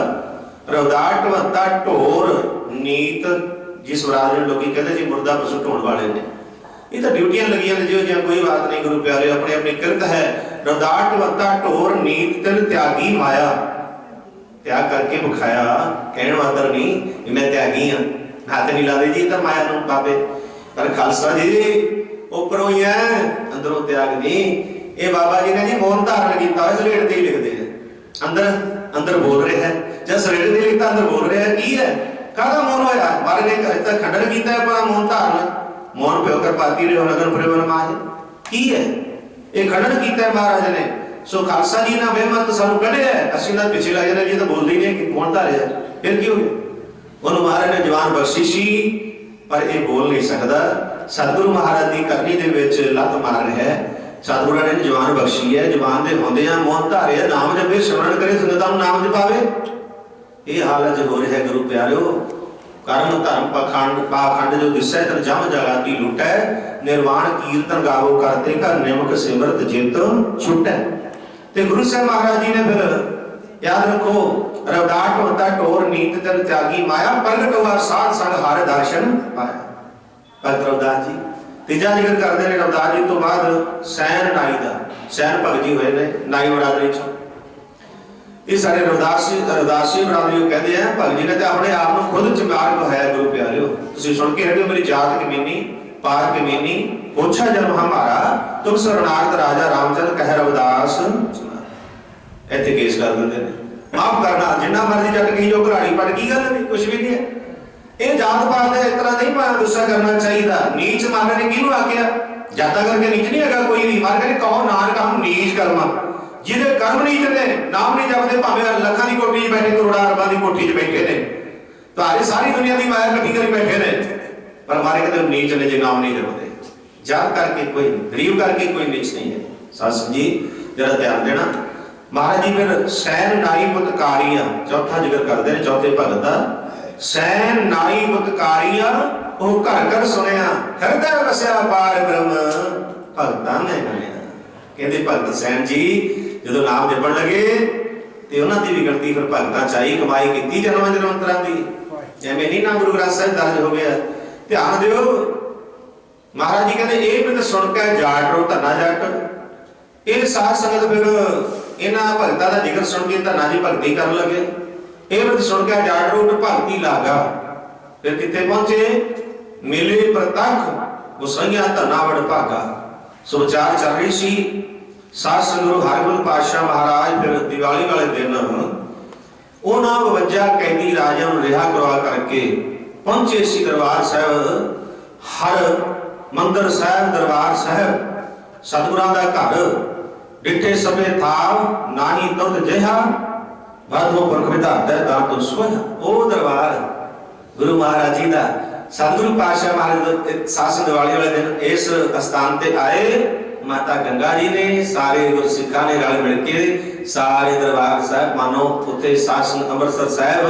रविदास टमता ढोर नीत जिस राज लोग कहते जी मुर्दा पशु ढोण वाले ने। ये तो ड्यूटियां लगी ने जो जो कोई बात नहीं गुरु प्यारे अपने अपनी कृत है। रविदास टमता ढोर नीत तिल त्यागी माया, त्याग करके बुखाया कहने मात्र नहीं मैं त्यागी हाँ हाथ नहीं ला दे जी तो माया नूं पापे पर खालसा जी उपरों ही है अंदरों त्याग नहीं। ये बाबा जी ने जी मौन धारण किया सलेट ते लिखते हैं अंदर अंदर बोल रहे हैं जब सलेट ते लिखता अंदर बोल रहे हैं की है काहदा मौन होया महाराज ने खंडन किया है पर मौन धारण मौन पे होकर पाती रहे नगर परिवन माज की है ये खंडन किया है महाराज ने। सो खालसा जी ना बेमत सानू कढ़े है असि ना पिछे ला जाने जी तो बोलते ही नहीं मौन धारे फिर की हो गया उन्होंने महाराज ने जवान बख्शिशी पर ये बोल नहीं सकता। सतगुरु महाराज की करनी दे विच लत मार है सतगुरु ने जवान बख्शी है जवान दे होंदे आ मौन धारे नाम जपे सिमरन करे संगतां नूं नाम जपावे। ये हालत हो रही है गुरु प्यारिओ। कर्म धर्म पाखंड जो दिसै तन जम जगाती लुटै, निर्वाण कीर्तन गावो करते कर निमक सिमरत जित छुटै। ते गुरु साहब महाराज जी ने फिर याद रखो रविदास होता टोर नीत तन त्यागी माया, प्रगट हुआ साध संग हर दर्शन पाया। भगत रविदास जी तीजा जिक्र करते हैं रविदास जी तो बाद सैन नाई का सैन भगत जी हुए ने नाई बरादरी चो। ये सारे रविदासी बरादरी कहते हैं भगत जी ने तो अपने आप को खुद चमार बहाया गुरु प्यारिओ। तुसीं सुन के हटो मेरी जात कमीनी पार कमीनी होछा जन्म हमारा, तुम शरणागत राजा रामचंद्र कह रविदास। इत्थे केस कर देंगे माफ करना जिन्ना मर्जी जट कही जो घराड़ी पड़ की गल नहीं कुछ भी नहीं है। ये जात पात है इस तरह नहीं गुस्सा करना चाहिए। नीच मारे ने किहनूं आख्या जाता करके नीच नहीं है कोई नहीं मार के कहो नानक हम नीच कर्म जिहदे कर्म नीच ने नाम नहीं जपदे भावें लखां दी कोठी च बैठे करोड़ां अरबां दी कोठी च बैठे ने तो सारी दुनिया की माया कट्ठी करी बैठे ने पर मारे कहते नीच ने जो नाम नहीं जपदे। जात करके कोई गरीब करके कोई नीच नहीं है। सस जी जरा ध्यान देना। महाराज जी फिर सैन नाई पुतकारियां चौथा जिक्र करते हैं चौथे भगत का। सैन नाई पुतकारियां ओ घर घर सुनिया हृदय वसिया पार ब्रह्म भगतां ने गलिया। कहते भगत सैन जी जो नाम जपण लगे तो उन्होंने की भी गिनती फिर भगतां चाही कमाई की जन्म जन्मांतरां की एवं नहीं ना गुरु ग्रंथ साहिब दर्ज हो गया। ध्यान दिओ महाराज जी कहते ये भी सुन के जाट रो धना जट ये साध संगत फिर इन्हां भगतां दा जिक्र सुन के धना जी भगती कर लगे। ये भी सुन के जाट रो भगती लागा फिर कितने पहुंचे मिले प्रतख गुसाइया धना वड़ भागा। सो विचार चल रही सी साध संगत हरगोबिंद पातशाह महाराज फिर दिवाली वाले दिन उन्हां 52 कैदी राजा रिहा करवा करके पहुंचे सी दरबार साहब हर मंदिर साहब दरबार साहब सतगुरां दा घर डिठे सभे थाव नाही तुद जिहा बाधो पुरख विधाता दातो सोया। ओ दरबार गुरु महाराज जी दा सतगुरु पातशाह महाराज शासन दिवाली वाले दिन इस स्थान ते आए। माता गंगा जी ने सारे गुरसिखा ने रल मिल के सारे दरबार साहब मानो उत्थे शासन अमृतसर साहब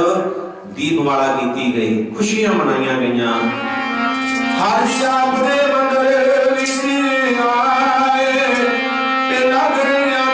दीपमाला की गई खुशियां मनाइया गईयां। हर जी आप दे मंदिर विच आए ते नगरियां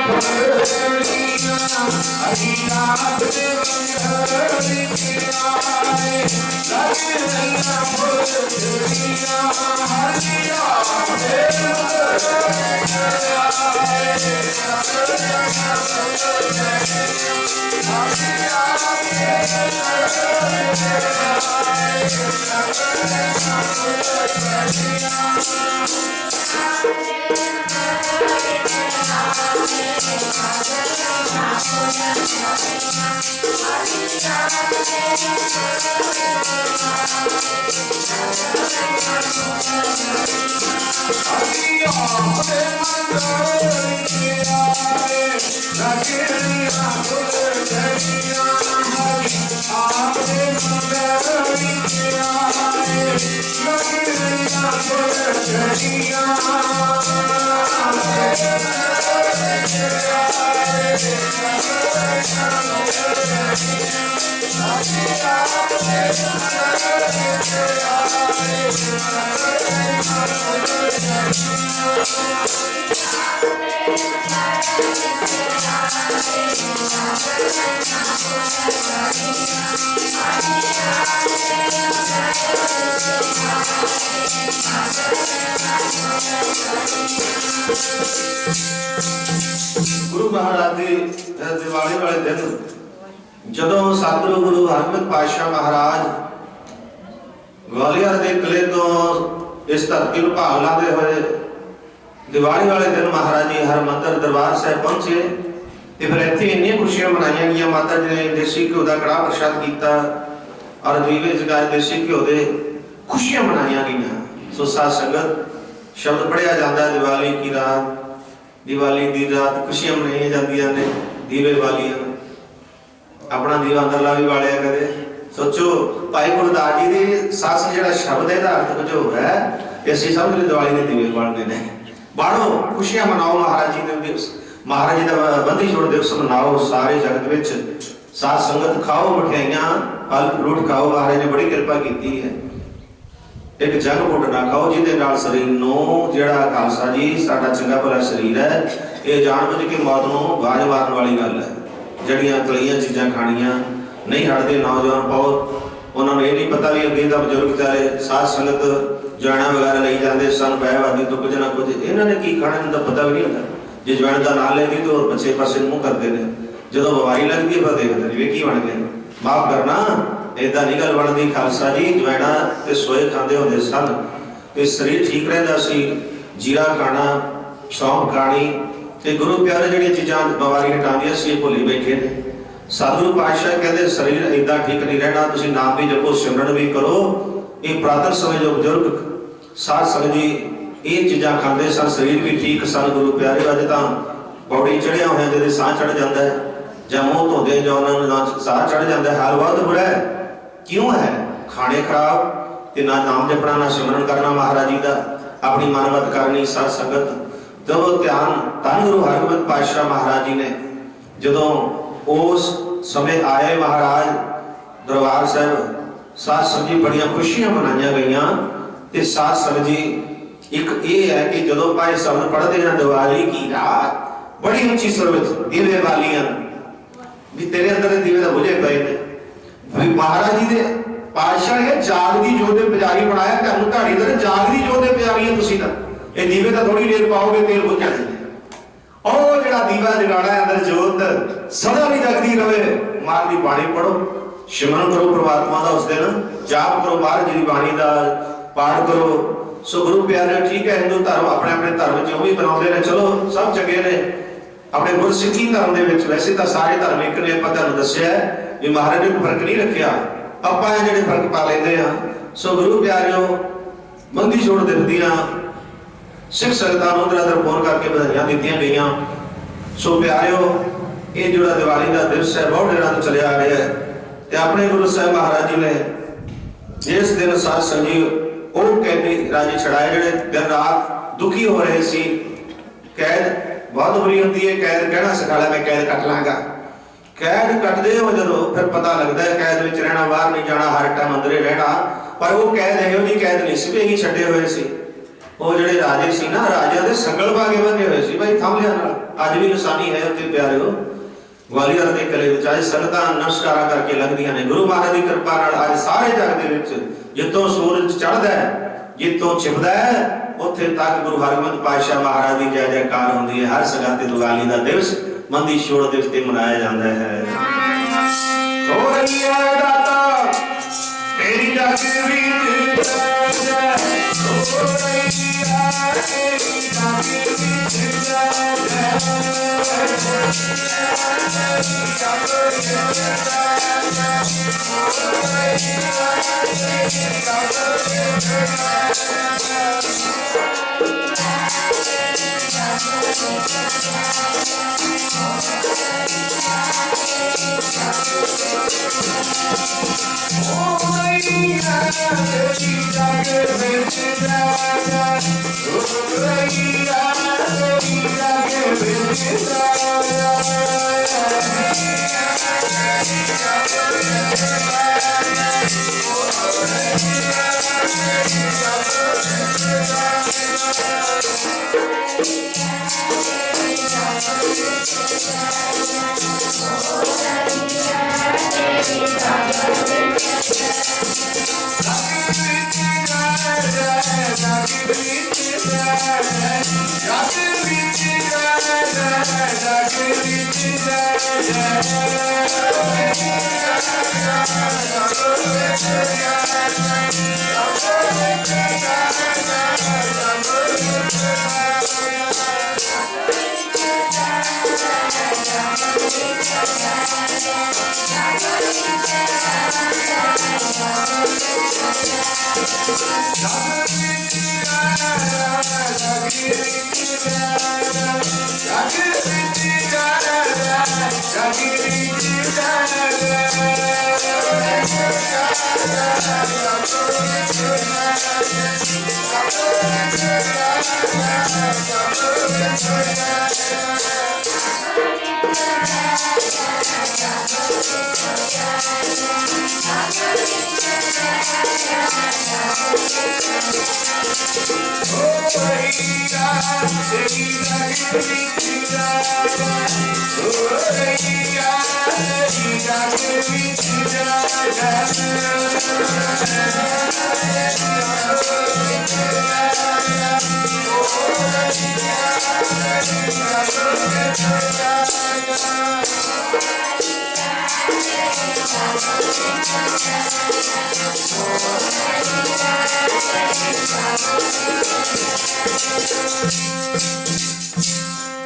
गुरु महाराज जी दिवाली वाले दिन जदों सतगुरु गुरु हरगोबिंद पातशाह महाराज ग्वालियर के किले तो इस धरती को भाग लाते हुए दिवाली वाले दिन महाराज जी हरमंदिर दरबार साहब पहुंचे तो फिर इतने इन्नियां खुशियां मनाई गई। माता जी ने देसी घ्यो का कड़ाह प्रसाद किया और दीवे जगाए देसी घ्यो के खुशियां मनाई गई। सो साध संगत शब्द पढ़िया जाता है दिवाली की रात, दिवाली की रात खुशियां मनाई जांदियां ने, दीवे वालियां अपना दीवा अंदरला भी वालिया करे। सोचो भाई गुरदास जी की सस जो शब्द है अर्थ कुछ हो रहा है, असं समझ लो दिवाली के दीवे बालने ने। बाढ़ो खुशियां मनाओ, महाराज जी ने दिवस, महाराज जी का बंदी छोड़ दिवस मनाओ सारे जगत में। साध संगत खाओ मिठाइयां फल फ्रूट खाओ, महाराज ने बड़ी कृपा की है। एक जंग फुट ना खाओ जिहदे नाल शरीर नूं जिहड़ा खालसा जी साडा चंगा भला शरीर है ये जान बुझ के मौत नूं बाज मारन वाली गल है। जड़ियां तलियां चीज़ां खाणियां नहीं हटदे नौजवान बहुत, उन्होंने ये नहीं पता भी अगे का बजुर्ग चाहे साध संगत जवाना वगैरह ले जाते सन पैवादी तो कुछ ना कुछ इन्होंने की खाना इन्हों पता भी नहीं होता। जो जवान का नाम लेती तो बच्चे पासे मुँह करते हैं, जो बीमारी लगती है फिर देखते हैं वे की बन गए। माफ करना इदा नहीं गल बनती। खालसा जी जवैना ते सोए खाते होंगे सन तो शरीर ठीक रहा सी। जीरा खाना सौंफ खानी ते गुरु प्यारे जी चीज़ा बीमारी हटादियां सी भुली बैठे ने। सतगुरु पातशाह कहते शरीर इदा ठीक नहीं रहना, तुसीं नाम भी जपो सिमरन भी करो। ये पुरातन समय जो बुजुर्ग साध संगत जी ये चीज़ा खाते सन, शरीर भी ठीक सन। गुरु प्यारे अज तो पौड़ी चढ़िया होया जब साह चढ़ जाता है ਜਾਂ ਮੂੰਹ ਧੋਦੇ ਜਾਂ ਉਹਨਾਂ ਨੂੰ ਨਾ ਸਾਹ ਚੜ ਜਾਂਦਾ ਹੈ, ਹਾਲ ਬਹੁਤ ਬੁਰਾ ਹੈ। क्यों है? खाने खराब ते ना नाम जपना ना सिमरन करना महाराज जी का, अपनी मानवत करनी साध संगत। जब ध्यान धन गुरु हरगोबिंद पातशाह महाराज जी ने जदों उस समय आए महाराज दरबार साहब, साध संगत जी बड़ियां खुशियां मनाई गईयां। ते साध संगत जी एक ये है कि जदों भाई शब्द पढ़ते हैं दिवाली की रात बड़ी ऊंची सुर में दीवे वालियां भी तेरे अंदर दीवे का बुझे पे ने। महाराज जी ने पातशाह ने जागदी जोत दे पुजारी बनाया, तुहानू धाड़ी दे जागदी जोत दे पुजारी है तुसीं। ये दीवे तो थोड़ी देर पाओगे तेल बुझ जाए। और जिहड़ा दीवा जगाना है अंदर जोत सदा भी जगदी रहे। मार दी बाणी पढ़ो, सिमरन करो परमात्मा का, उस दिन जाप करो, महाराज जी की बाणी का पाठ करो। सो गुरु प्यारे ठीक है, हिंदू धर्म अपने अपने धर्म जो भी बनाते हैं, चलो सब चंगे ने। अपने गुरसिੱਖੀ धर्म के वैसे तो सारे धर्म एक ने, पर तुहानू दस्सिया भी महाराज ने फर्क नहीं रखा, आपां जिहड़े फर्क पा लेंदे आ। सो गुरु प्यारिओ बंदी छोड़ दित्तियां, सिख संगतां नूं दर फोन करके बधाइयां दित्तियां गईयां। सो प्यारिओ ये जो दिवाली का दिवस है बहुत दिनों तो चलिया आ रहा है। ते अपने गुरु साहब महाराज जी ने जिस दिन साध संगत जी वो कैदी राजी छड़ाए जिहड़े दिन रात दुखी हो रहे सी। कैद बहुत बुरी होती है, कैद कहना सिखाया मैं कैद कट लांगा। कैद कटते हो जो फिर पता लगता है कैद में रहना, बाहर नहीं जाना, हर टाइम अंदर ही रहना। पर वो कैद इहो जी कैद नहीं सी भी छड्डे हुए सी। वो ਜਿਹੜੇ राजे सी ना राजा के संगल पाके बंधे हुए सी भाई थम लिया अज भी निशानी है उत्ते प्यारे ग्वालियर के किले चाहे संगतां नमस्कारा करके लगदियां ने। गुरु महाराज की कृपा नाल अज सारे जग दे विच जितों सूरज चढ़दा है जितों छिपदा है उत्थे तक गुरु हरगोबिंद पातशाह महाराज की जय जयकार होंदी है। हर सगा ते दिवाली का दिवस मंदी छोड़ दिवस ते मनाया जाता है। हो रही है दाता तेरी जग विच जय हो रही है तेरी जग विच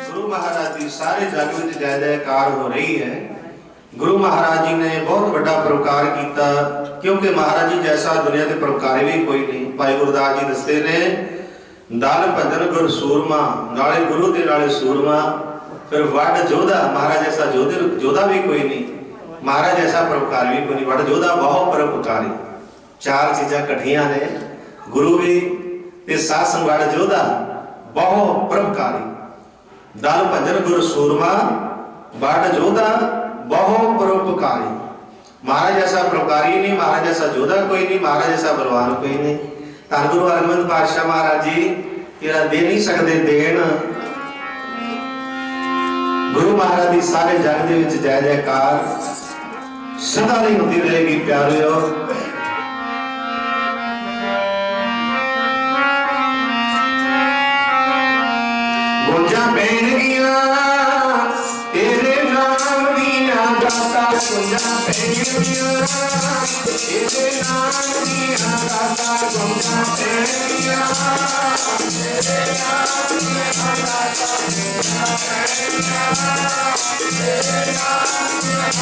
गुरु महाराज की सारे जग में जय जयकार हो रही है। गुरु महाराज जी ने बहुत बड़ा परोकार किया, क्योंकि महाराज जी जैसा दुनिया के परोकारी भी कोई नहीं। भाई गुरदास जी दसते ने दल भजन गुर सूरमा, नाले गुरु के नाले सूरमा, फिर वड जोधा, महाराज जैसा जोधा भी कोई नहीं, महाराज जैसा परोकारी भी कोई नहीं। वड जोधा बहुत परोपकारी, चार चीजा कठिया ने, गुरु भी ते साथ संग वड जोधा बहुत परोपकारी। दल भजन गुर सूरमा, वड जोधा बहुत परोपकारी। महाराज जैसा परोपकारी नहीं, महाराज जैसा जोधा कोई नहीं, महाराज जैसा बलवान कोई नहीं। धन गुरु हरगोबिंद पातशाह महाराज जी तेरा दे नहीं सकते देन। गुरु महाराज की सारे जग दे विच जय जयकार सदा नहीं होती रहेगी प्यारियो। गोजा पहनगिया तेरे नाम दिया दाता, गोजा पहनगिया तेरे नाम दिया दाता, गोजा पहनगिया तेरे नाम दिया दाता, गोजा पहनगिया तेरे नाम दिया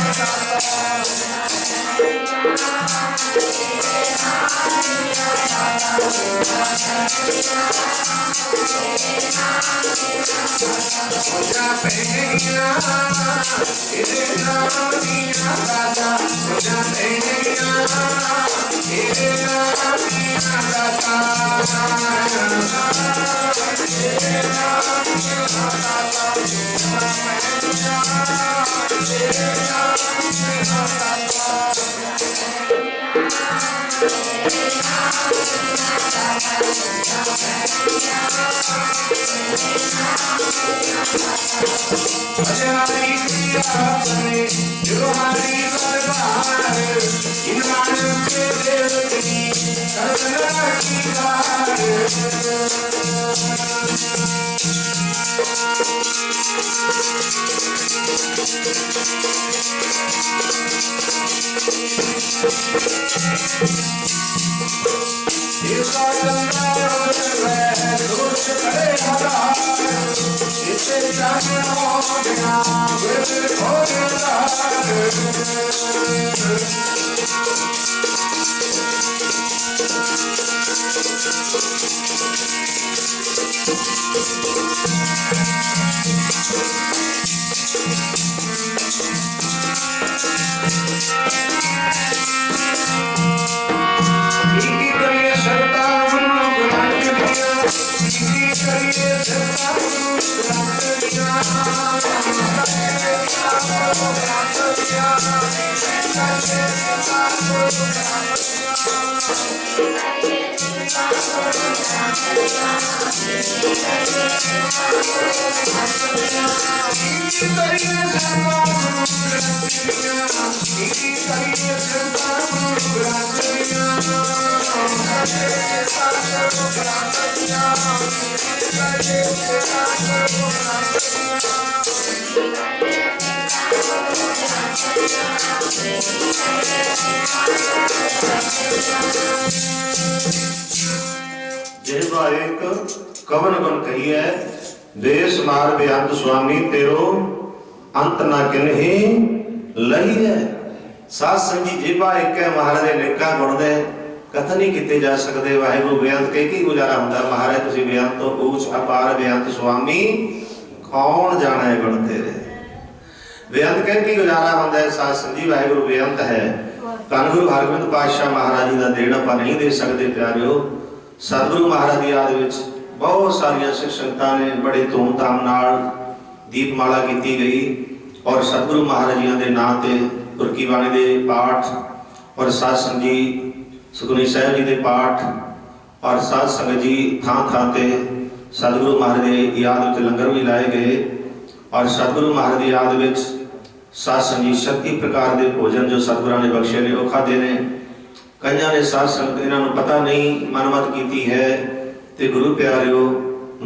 गोजा पहनगिया तेरे नाम दिया दाता, गोजा पहनगिया तेरे नाम दिया दाता, तेरे नाम दिया दाता, गोजा पहनगिया तेरे नाम दिया दाता। हरि क्रिया करे जो हरि दरबार इमरान के देवती करना की कार इसका चंदा है दोष करे हजार इसे जाने हो बिना बिल हो जिहवा एक कवन गुण कही है देश मार बेअंत स्वामी तेरो अंत ना किन्ही लही है। साध संगी जिहवा एक है महाराज दे नेका गुण दे कथन नहीं किए जा सकते। वाहिगुरु बेअंत कह के गुजारा हुंदा महाराज तुसीं बेअंत तो ऊच अपार बेअंत स्वामी कौन जाने गुण तेरे। बेअंत कह के गुजारा हुंदा है साध संगी वाहिगुरु बेअंत है। धन गुरु हरगोबिंद पातशाह महाराज जी का देण आपां नहीं दे सकते प्यारिओ। सतगुरु महाराज की याद विच बहुत सारिया सिख संगतां ने बड़े धूमधाम नाल दीपमाला की गई और सतगुरु महाराज जी के नाम से गुरकी बाणी के पाठ और साध संगत जी सुखमनी साहिब जी के पाठ और साध संगत जी थां थां ते सतगुरु महाराज की याद में लंगर भी लाए गए और सतगुरु महाराज की याद में साध संगत जी 36 प्रकार के भोजन जो सतगुरां ने बख्शे ने वो खाधे ने। कई ने साध संगत इन्होंने पता नहीं मनमत की है तो गुरु प्यारिओ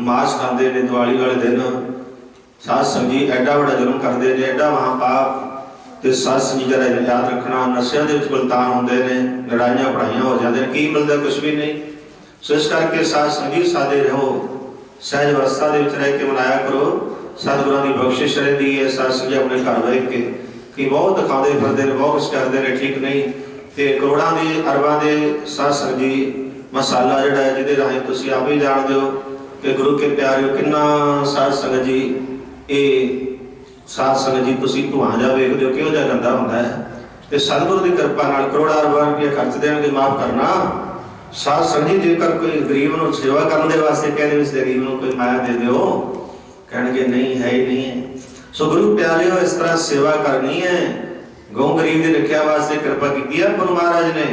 मास खाते ने दिवाली वाले दिन। साध संगत जी एडा बड़ा जुर्म करते हैं एडा महापाप तो साध संगत जी जरा याद रखना नशे के गुलतान होंगे ने लड़ाइयां पढ़ाइयां हो जाते हैं की मिलता कुछ भी नहीं। सो इस करके साध संगत जी सादे रहो सहज अवस्था रह के मनाया करो। सतगुरां की बख्शिश रहती है। साध संगत जी अपने घर बह के कि बहुत दिखाते फिरते हैं बहुत कुछ करते हैं ठीक नहीं तो करोड़ों के अरबों के साध संगत जी मसाला जोड़ा है जिदे राही तुसीं आप ही जानते हो कि गुरु के प्यारे किन्ना साध संगत जी ये साध संगत जी तुसीं धुआं जा वेखदे हो किहों जिहा गंदा हुंदा है तो सतगुरु की कृपा नाल करोड़ां अरबां रुपया खर्च देणगे माफ करना। साध संगत जी जेकर कोई गरीब नूं सेवा करने वास्ते कहदे इस गरीब नूं कोई माया दे दिओ कहणगे नहीं है ही नहीं है। सो गुरु प्यारे इस तरह सेवा करनी है। गौ गरीब की रक्षा वास्ते कृपा की है गुरु महाराज ने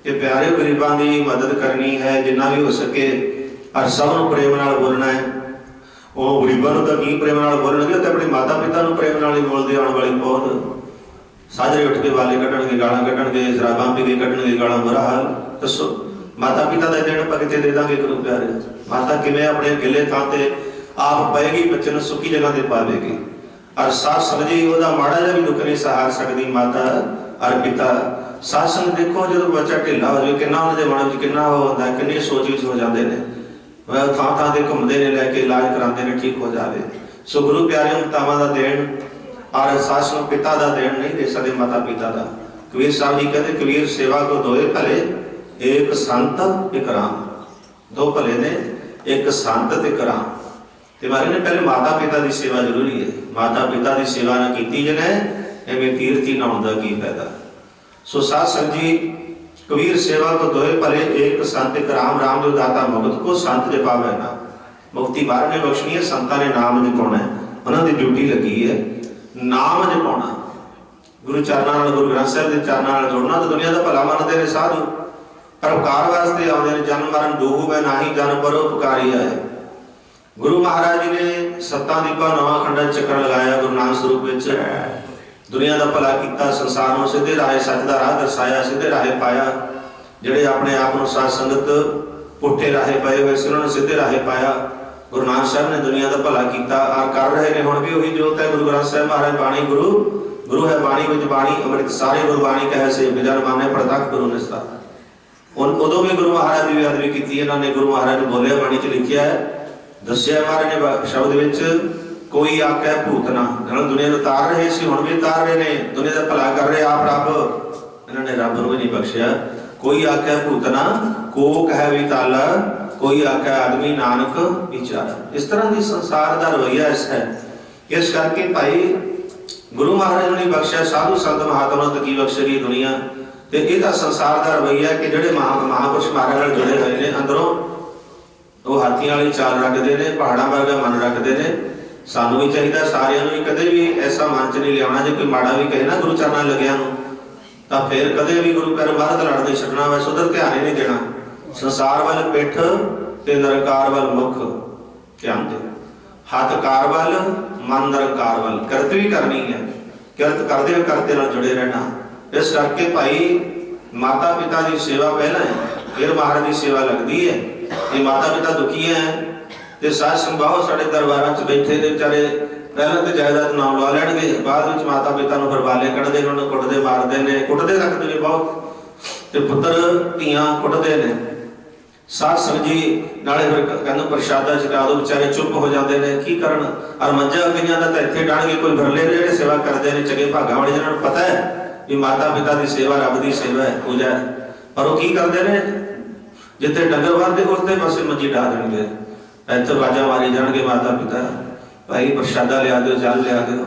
कि प्यारे गरीबों की मदद करनी है जिन्ना भी हो सके और सबनों प्रेम नाल बोलना है। वो गरीबों तो की प्रेम नाल बोलणगे तो अपने माता पिता नूं प्रेम नाल ही बोलते आने वाली बहुत साजरे उठ के वाले कढ़णगे गालां कढ़णगे शराबां पी के कढ़णगे गालां बुरा हाल। दसो माता पिता का देण आपां कित्थे दे दांगे गुरु प्यारे। माता किवें अपने गिले थां ते आप पएगी बच्चे नूं सुखी जगह ते पावेगी और साध संगत जी ओदा माड़ा जिहा भी दुख नहीं सहार सकती माता और पिता। साध संगत देखो जो बच्चा ढिला हो जाए कितना उन्होंने मन में कितना वो होता है किन्नी सोच विच हो जाते हैं थां थां ते घूमते ने लैके इलाज कराते हैं ठीक हो जाए। सो गुरु प्यारे मातावां दा देण और साध संगत पिता दा देण नहीं दे सकते माता पिता दा। कबीर साहब जी कहते कबीर सेवा को दोए भले एक संत एक राम। दो भले ने एक संत ते एक राम। मारे ने पहले माता पिता की सेवा जरूरी है। माता पिता की सेवा ना की जने एवं तीर्थी नहाउण दा की फायदा। सो साध संगत जी कबीर सेवा को दोए भले एक संत एक राम। राम जो दाता मुक्त को संत जे पावे ना। मुक्ति बाहर ने बख्शनी है संतां ने नाम जपाउणा है उन्हां दी ड्यूटी लगी है नाम जपाउणा। गुरु चरणां नाल गुरु ग्रंथ साहिब दे चरणां नाल जोड़ना तो दुनिया दा भला मनदे ने साधु परोपकार वास्ते आउंदे ने जन्म मरण दोहू मैं नाही जन परोपकारी आए। गुरु महाराज जी ने सत्ता दीपा नवा खंडा चक्कर लगाया गुरु नानक स्वरूप विच दुनिया का भला किया, संसार में सीधे राह सच का राह दर्शाया, सीधे राह पाया। जिहड़े अपने आप को साध संगत पुठे राहे पाए हुए से उन्होंने सीधे राहे पाया। गुरु नानक साहब ने दुनिया का भला किया और कर रहे हैं। हुण भी वही जोत है गुरु ग्रंथ साहिब महाराज बाणी गुरु गुरु है बाणी विच बाणी अमृत सारे गुरबाणी कहे से बिजन माने प्रतख गुरु निस्ता। उदों भी गुरु महाराज की बेअदबी की, इन्होंने गुरु महाराज ने बोलिया बाणी च लिखिया है, दस्या महाराज ने शब्द विच कोई आख्या भूतना दुनिया को उतार रहे सी, हुण भी उतार रहे ने, दुनिया का भला कर रहे आप रब, इन्होंने रब नूं भी नहीं बख्शिया। कोई आख्या भूतना कोक है विताला, कोई आख्या आदमी नानक विचारा। इस तरह की संसार का रवैया है। इस करके भाई गुरु महाराज ने बख्शिया, साधु संत महात्मा तो की बख्शेगी दुनिया। तो यह संसार का रवैया कि जोड़े महापुरुष महाराज जुड़े हुए हैं अंदरों वो हाथियों वाली चाल रखते हैं, पहाड़ों वर्गा मन रखते हैं। सानू भी चाहिए सारियां भी कदे भी ऐसा मन च नहीं लिया, जो कोई माड़ा भी कहे ना गुरु चरणों लग्या तो फिर कदे भी गुरु पैर बाहर लड़ नहीं छड़ना, वैसे उधर ध्यान ही नहीं देना। संसार वाल पिठ ते निरंकार वाल मुख ध्यान दे, हाथ कार वाल मन निरंकार वाल, किरत भी करनी है, किरत करते करते नाल जुड़े रहना। इस करके भाई माता पिता की सेवा पहला है, फिर महाराज की सेवा लगती है। ये माता पिता दुखी है तो साध संभाओ साढ़े दरबार च बैठे ने बेचारे पहले तो जायदाद नाम ला लैणगे, बाद में माता पिता फिर बाले कढ़ते उन्होंने कुटते मारते हैं, कुटते तक ने बहुत, तो पुत्र धियां कुटते हैं। साध संगत जी नाले फिर कहते प्रशादा छका दो, बेचारे चुप हो जाते हैं की करन। और मंजा कईयां दा तां इत्थे डाणगे, कोई भरले जिहड़े सेवा करते हैं चंगे भागां वाले जिन्हां नूं पता है भी माता पिता की सेवा रब की सेवा है पूजा है, पर वो की करते हैं जिथे डंगर बांधते उसते पासे मंजी ढा देंगे, इत्थे बाजा मारी जाएंगे माता पिता भाई प्रशादा लिया दो जल लिया दो।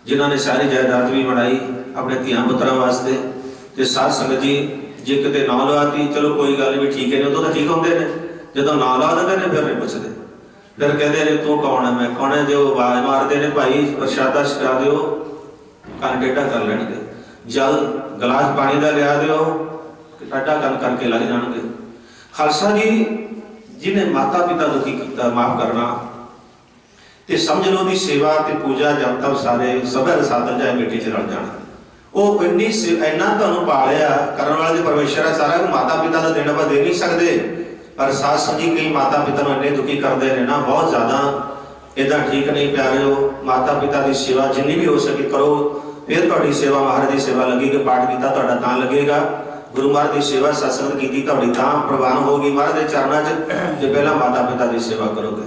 जिन्होंने सारी जायदाद भी बनाई अपने धियां पुत्रां वास्ते। तो साध संगत जी जे किते ना लवाती चलो कोई गल नहीं ठीक है, उदों तो ठीक होंगे ने, जो ना ला देते हैं फिर नहीं पुछते, फिर कहते हैं तू कौन है मैं कौन है। जो आवाज मारते हैं भाई प्रशादा छका दो, कन टेढ़ा कर लेंगे, जल गिलास पानी का लिया दो, टेढ़ा कन करके लग जाएंगे। खालसा जी जिन्हें माता पिता दुखी किया माफ करना, ते समझ लो दी सेवा ते पूजा जब तक सारे सभा साधन जाए बेटी च रल जाना। वो इन्नी इन्ना तुहानूं पालिया करन वाले जो परमेश्वर है सारा माता पिता का देना ਆਪਾਂ दे नहीं सकते, पर साध संगत जी कई माता पिता नूं इन्ने दुखी करते हैं ना, बहुत ज़्यादा इदा ठीक नहीं प्यारे। माता पिता की सेवा जिन्नी भी हो सके करो, फिर तुहाडी सेवा महाराज की सेवा लगेगी, पाठ किया तुहाडा तां लगेगा, गुरु महाराज की सेवा सत्संग की तुहाडी तां प्रवान होगी महाराज के चरणों च। जे पहला माता पिता की सेवा करोगे,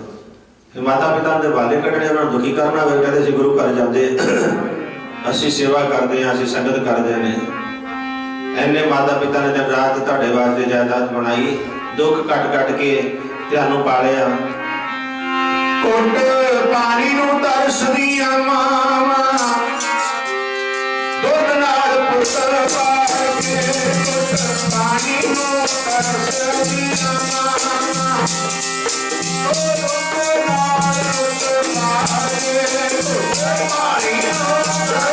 फिर माता पिता के वाले कढ़ने उन्होंने दुखी करना, फिर कहते असीं गुरु घर जाते असीं सेवा करते हैं, असीं संगत करते हैं। इन्ने माता पिता ने दिन रात तुहाडे वास्ते जायदाद बनाई, दुख कट कट के तुहानूं पालिया। कुट पानी नूं तरसदियां मावां दुध नाल पुत्र पाल के, कुट पानी नूं तरसदियां मावां दुध नाल पुत्र पाल के, कुट पानी नूं तरसदियां मावां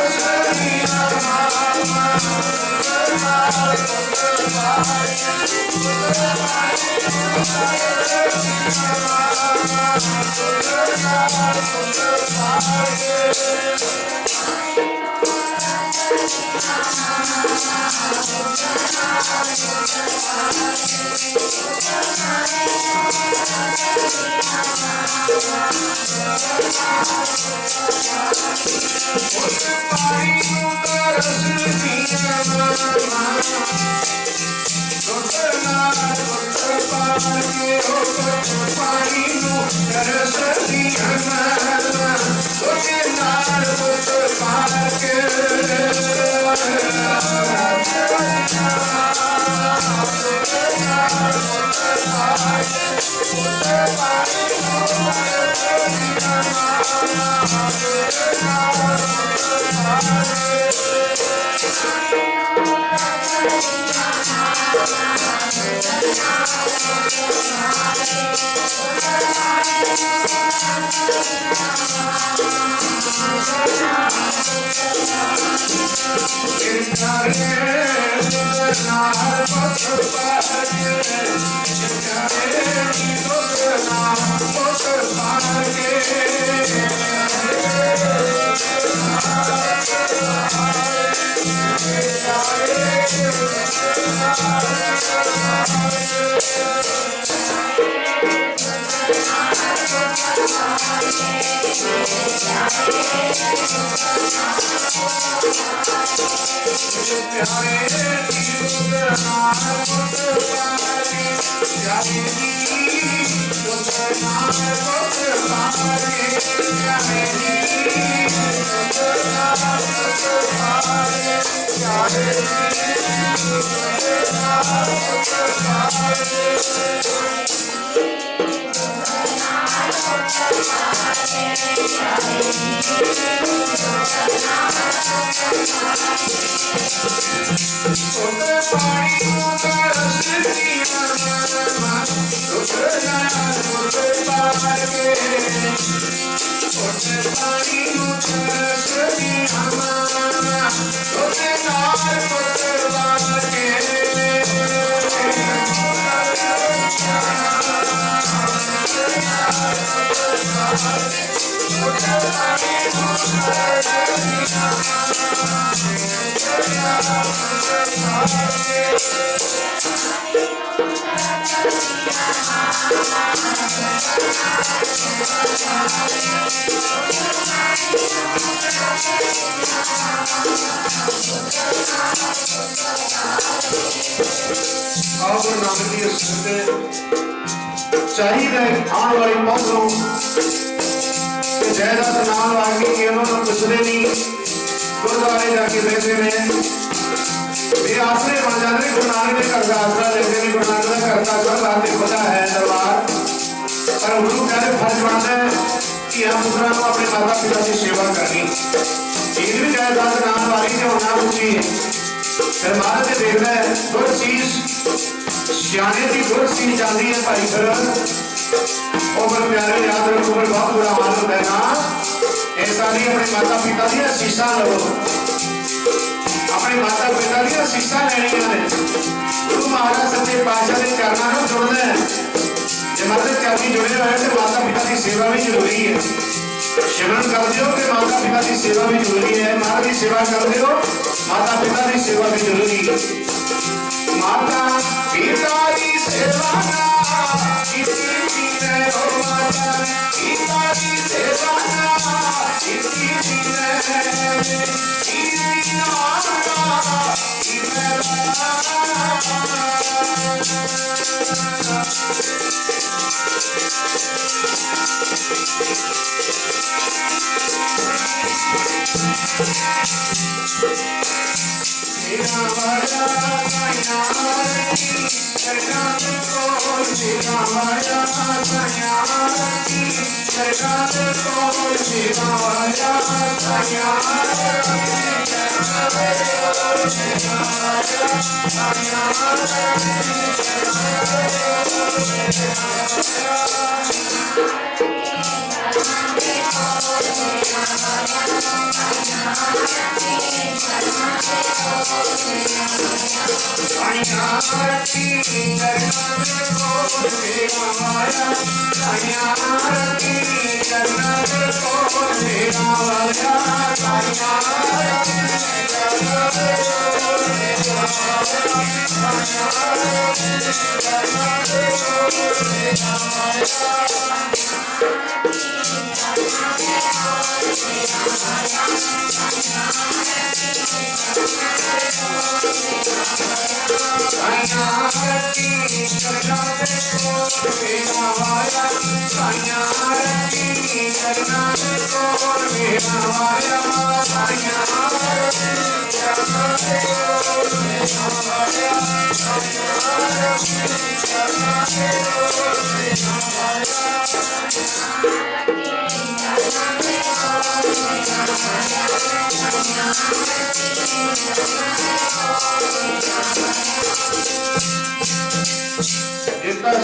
दुध नाल पुत्र पाल के, कुट पानी नूं तरसदियां मावां दुध नाल पुत्र पाल के। चाहिए आने वाली पौधों जायदाद नाम आगे कि उन्होंने पुछते नहीं गुरुद्वारे जाके बैठे ने ये आसरे बन जाते गुरु नानक के घर का आसरा लेते नहीं गुरु नानक का घर का सब आते खुदा है दरबार पर गुरु कहते फर्ज बनता है कि हम पुत्रा को अपने माता पिता की सेवा करनी ये भी जायदाद नाम वाली जो नाम पूछी फिर महाराज ने देखना है गुर चीज सियाने की गुर चीज जाती है भाई फिर और प्यारे याद रखो बहुत बुरा हाल होता है ना ऐसा नहीं अपने माता पिता दी शीशा लो अपने माता पिता दी शीशा लेनिया ने गुरु महाराज सच्चे पातशाह के चरणों में जुड़ना है जे मतलब चरण जुड़े हुए तो माता पिता की सेवा भी जरूरी है सिमरन कर दियो कि माता पिता की सेवा भी जरूरी है महाराज की सेवा कर दियो माता पिता की सेवा भी जरूरी है माता पिता की सेवा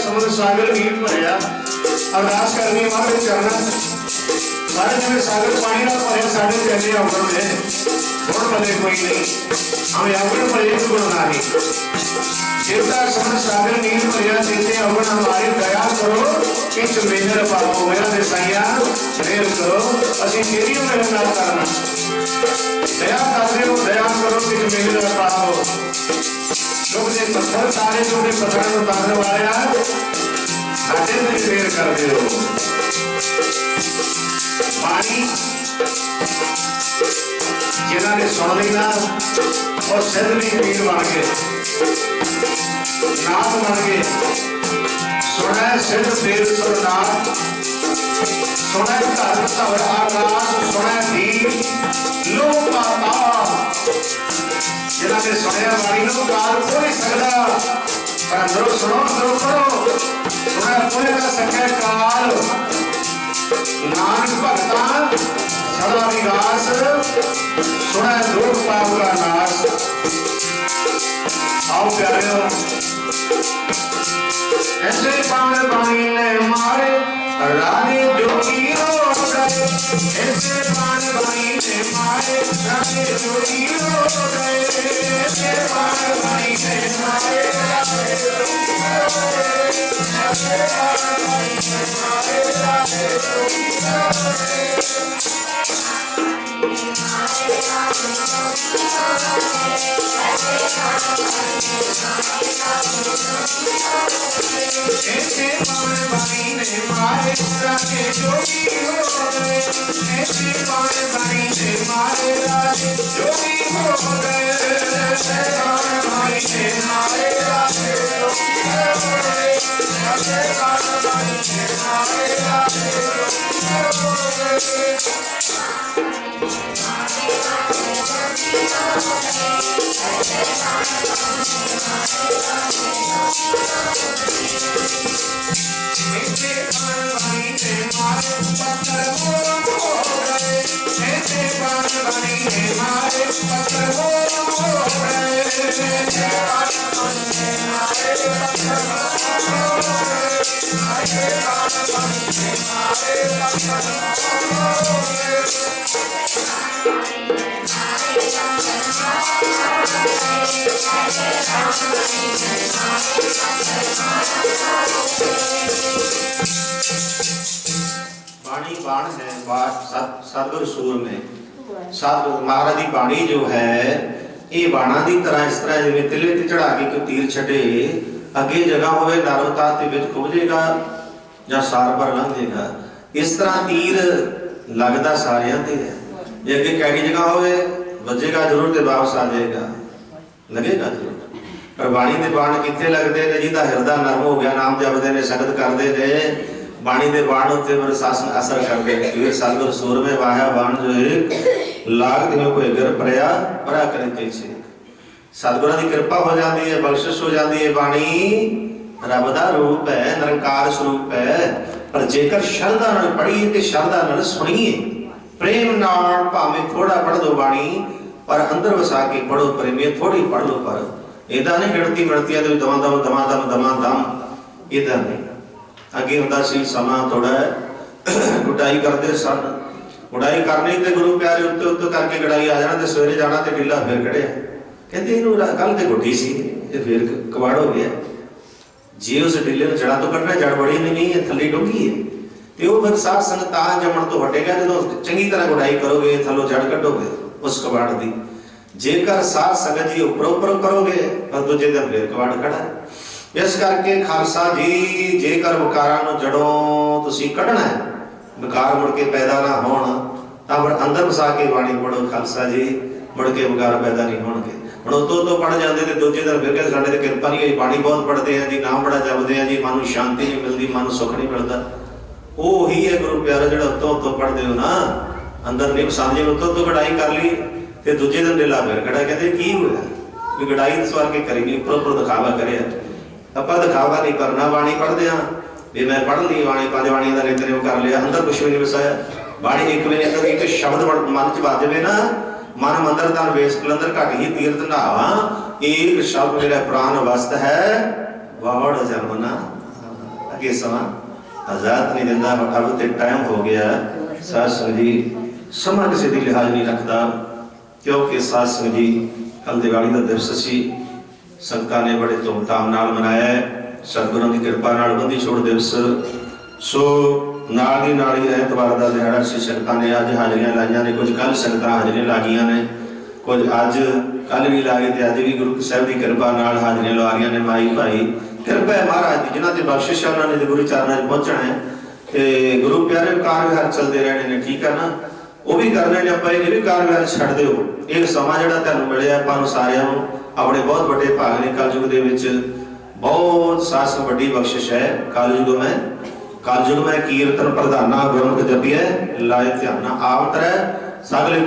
समुद्र सागर नीर भरया अरदास करनी हमारे चरण सारे जिन्हें सागर पानी ना भरे साढ़े चले अमर में गुण बने कोई नहीं, हमें अवगुण पर एक गुण नाही। देवता समझ सागर नील भरिया देते अवगुण हमारे दया करो किंच मेहर पाओ। मेरा देसाइया मेहर करो, असि तेरी मेहर ना करना, दया करते हो दया करो किंच मेहर पाओ। लोग ने पत्थर तारे जो ने पत्थर उतारने वाले साढ़े में मेहर कर दे हो। पानी जिन्होंने सुन ली ना और सिद्ध भी पीर बन गए, नाथ बन गए। सुना सिद्ध पीर सुरनाथ, सुना धर्म धवर आकाश, सुना दीप लोक पाताल। जिन्होंने सुनिया वाणी को काल कोई सकता, पर अंदरों सुनो अंदरों करो। सुना कोई का सके काल, नानक भगता सदा विगास, सुना दुख पाप का नाश। आओ प्यारे, ऐसे पान पानी ने मारे राधे जोगी हो गए, ऐसे पान पानी ने मारे राधे जोगी हो गए, ऐसे पान पानी ने मारे राधे जोगी हो गए, ऐसे पान पानी ने मारे राधे जोगी हो गए। ऐसे पान पानी ने मारे राधे जोगी हो गए, ऐसे पान पानी ने मारे राधे जोगी हो गए, ऐसे पान पानी ने मारे राधे जोगी हो गए, ऐसे पान पानी ने मारे राधे जोगी हो गए। ऐसे पान पानी ने मारे पत्थर हो गए, ऐसे पान पानी ने मारे पत्थर हो गए, ऐसे पान पानी ने मारे पत्थर हो गए, ऐसे पान पानी ने मारे पत्थर हो गए। बाणी बाण है, सतगुर सूर में सतगुर महाराज की बाणी जो है ये बाणा की तरह, इस तरह जिवें तिले ते चढ़ा के कोई तीर छड़े अगे जगह होवे नारोता ते विच खुबजेगा ਜਾਂ ਸਾਰ ਪਰ ਲੰਘੇਗਾ। इस तरह तीर लगता सारियां ते है, जे अगे कैडी जगह होवे वजेगा जरूर ते वापस आ जाएगा, लगेगा जरूर। पर बाणी दे बाण कित्थे लगदे ने, जिहदा हिरदा नरम हो गया नाम जपदे ने शब्द करदे ने, बाणी दे बाण उत्ते मेरे शासन असर करदे ने। फिर सतगुर सूर में वाया बाण जो है लाग दिनो कोई गिर परया परा करे कैसे। सतगुरां दी कृपा हो जाती है, बख्शिश हो जाती है। बाणी रब दा रूप है, निरंकार स्वरूप है। पर जेकर शरधा नाल पढ़ीए ते शरधा नाल सुणीए, प्रेम नाल भावें थोड़ा पढ़ दो बाणी, पर अंदर वसा के पढ़ो प्रेमी, थोड़ी पढ़ लो। पर इदां नहीं गिणती मिणतियां दे दमा दम दमा दम दमा दम, इदां नहीं। अगे हुंदा सी समा थोड़ा गुडाई करदे सन, गुडाई करनी ते गुरु प्यारे उत्ते उत्ते करके गड़ाई आ जाना ते सवेरे जाना ते ढिल्ला फिर खड़िया, कहते इहनूं कल ते गुड्डी सी ते फिर कबाड़ हो गया। जे उस ढिले में जड़ा तो कटना, जड़ बड़ी नहीं है, थली डूंगी है, तो वो फिर साथ संगत जमण तो हटेगा जो चंगी तरह गुडाई करोगे, थलो जड़ कटोगे उस कबाड़ दी। जेकर साथ संगत जी उपर उपर करोगे पर दूजे दिन फिर कबाड़ खड़ा। इस करके खालसा जी जेकर विकारां नूं जड़ों तुसीं कढना है, विकार मुड़ के पैदा ना होण, तां फिर अंदर वसा के बाणी पढ़ो खालसा जी, मुड़ के विकार पैदा नहीं होणगे। ਹੁਣ ਉਤੋਂ ਪੜ ਜਾਂਦੇ ਤੇ ਦੂਜੇ ਦਿਨ ਫਿਰ ਕਹਿੰਦੇ ਸਾਡੇ ਤੇ ਕਿਰਪਾ ਨਹੀਂ ਹੋਈ, ਬਾਣੀ ਬਹੁਤ ਪੜਦੇ ਆ ਜੀ, ਨਾਮ ਬੜਾ ਜਪਦੇ ਆ ਜੀ, ਮਨ ਨੂੰ ਸ਼ਾਂਤੀ ਨਹੀਂ ਮਿਲਦੀ, ਮਨ ਨੂੰ ਸੁੱਖ ਨਹੀਂ ਮਿਲਦਾ। ਉਹ ਹੀ ਹੈ ਗੁਰੂ ਪਿਆਰਾ ਜਿਹੜਾ ਉਤੋਂ ਪੜਦੇ ਹੋ ਨਾ, ਅੰਦਰ ਨਹੀਂ ਪਸੰਦ। ਜੇ ਉਤੋਂ ਕਢਾਈ ਕਰ ਲਈ ਤੇ ਦੂਜੇ ਦਿਨ ਢਿੱਲਾ ਫਿਰ ਖੜਾ, ਕਹਿੰਦੇ ਕੀ ਹੋਇਆ ਵੀ ਕਢਾਈ ਸਵਾਰ ਕੇ ਕਰੀ ਨਹੀਂ, ਉੱਪਰੋਂ ਦਿਖਾਵਾ ਕਰਿਆ। ਆਪਾਂ ਦਿਖਾਵਾ ਨਹੀਂ ਕਰਨਾ, ਬਾਣੀ ਪੜਦੇ ਆ ਵੀ ਮੈਂ ਪੜ੍ਹ ਲਈ ਬਾਣੀ, ਪੰਜ ਬਾਣੀਆਂ ਦਾ ਨਿਤ ਨੇਮ ਕਰ ਲਿਆ, ਅੰਦਰ ਕੁਛ ਵੀ ਨਹੀਂ ਵਸਾਇਆ। ਬਾਣੀ ਇੱਕ ਵੇਲੇ ਅੰਦਰ ਇੱਕ ਸ਼ਬਦ ਮਨ ਚ ਵੱਜ ਜਾਵੇ ਨਾ, मन मंदिर तन वेश कलंदर घट ही तीर्थ नहावा, एक शब्द मेरा प्राण वस्त है वाड़ जमना। अगे समा आजाद नहीं दिंदा, अब तो टाइम हो गया। साध संगत जी समा किसी की लिहाज नहीं रखता, क्योंकि साध संगत जी कल दिवाली का दिवस सी संगतां ने बड़े धूमधाम नाल मनाया है। सतगुरां दी किरपा नाल बंदी छोड़ दिवस सो नाल दी नाल ही ऐतवार का दिहाड़ा सी। संगतां ने अज हाजरियां लाइयां ने, कुछ कल संगतां हाजरियां ला गईयां ने, कुछ अज कल भी ला गए, अज भी गुरु साहब की किरपा नाल हाजरियां ला रही ने। माई भाई किरपा है महाराज की, जिन्होंने बख्शिश है उन्होंने गुरु चरणों में पहुंचना है। गुरु प्यारे कार विहार चलते रहने ने, ठीक है ना, वो भी करने ने। आप ये भी कार विहार छड़ दो। एक समा जो तुहानूं मिलिਆ आपां सारिਆਂ ਨੂੰ अपने बहुत बड़े भाग ने कलयुग दे विच बहुत सास वड्डी बख्शिश है। कलयुग में कीर्तन प्रधाना गुरमुख जपिए लाए ध्याना आवत रहे सगले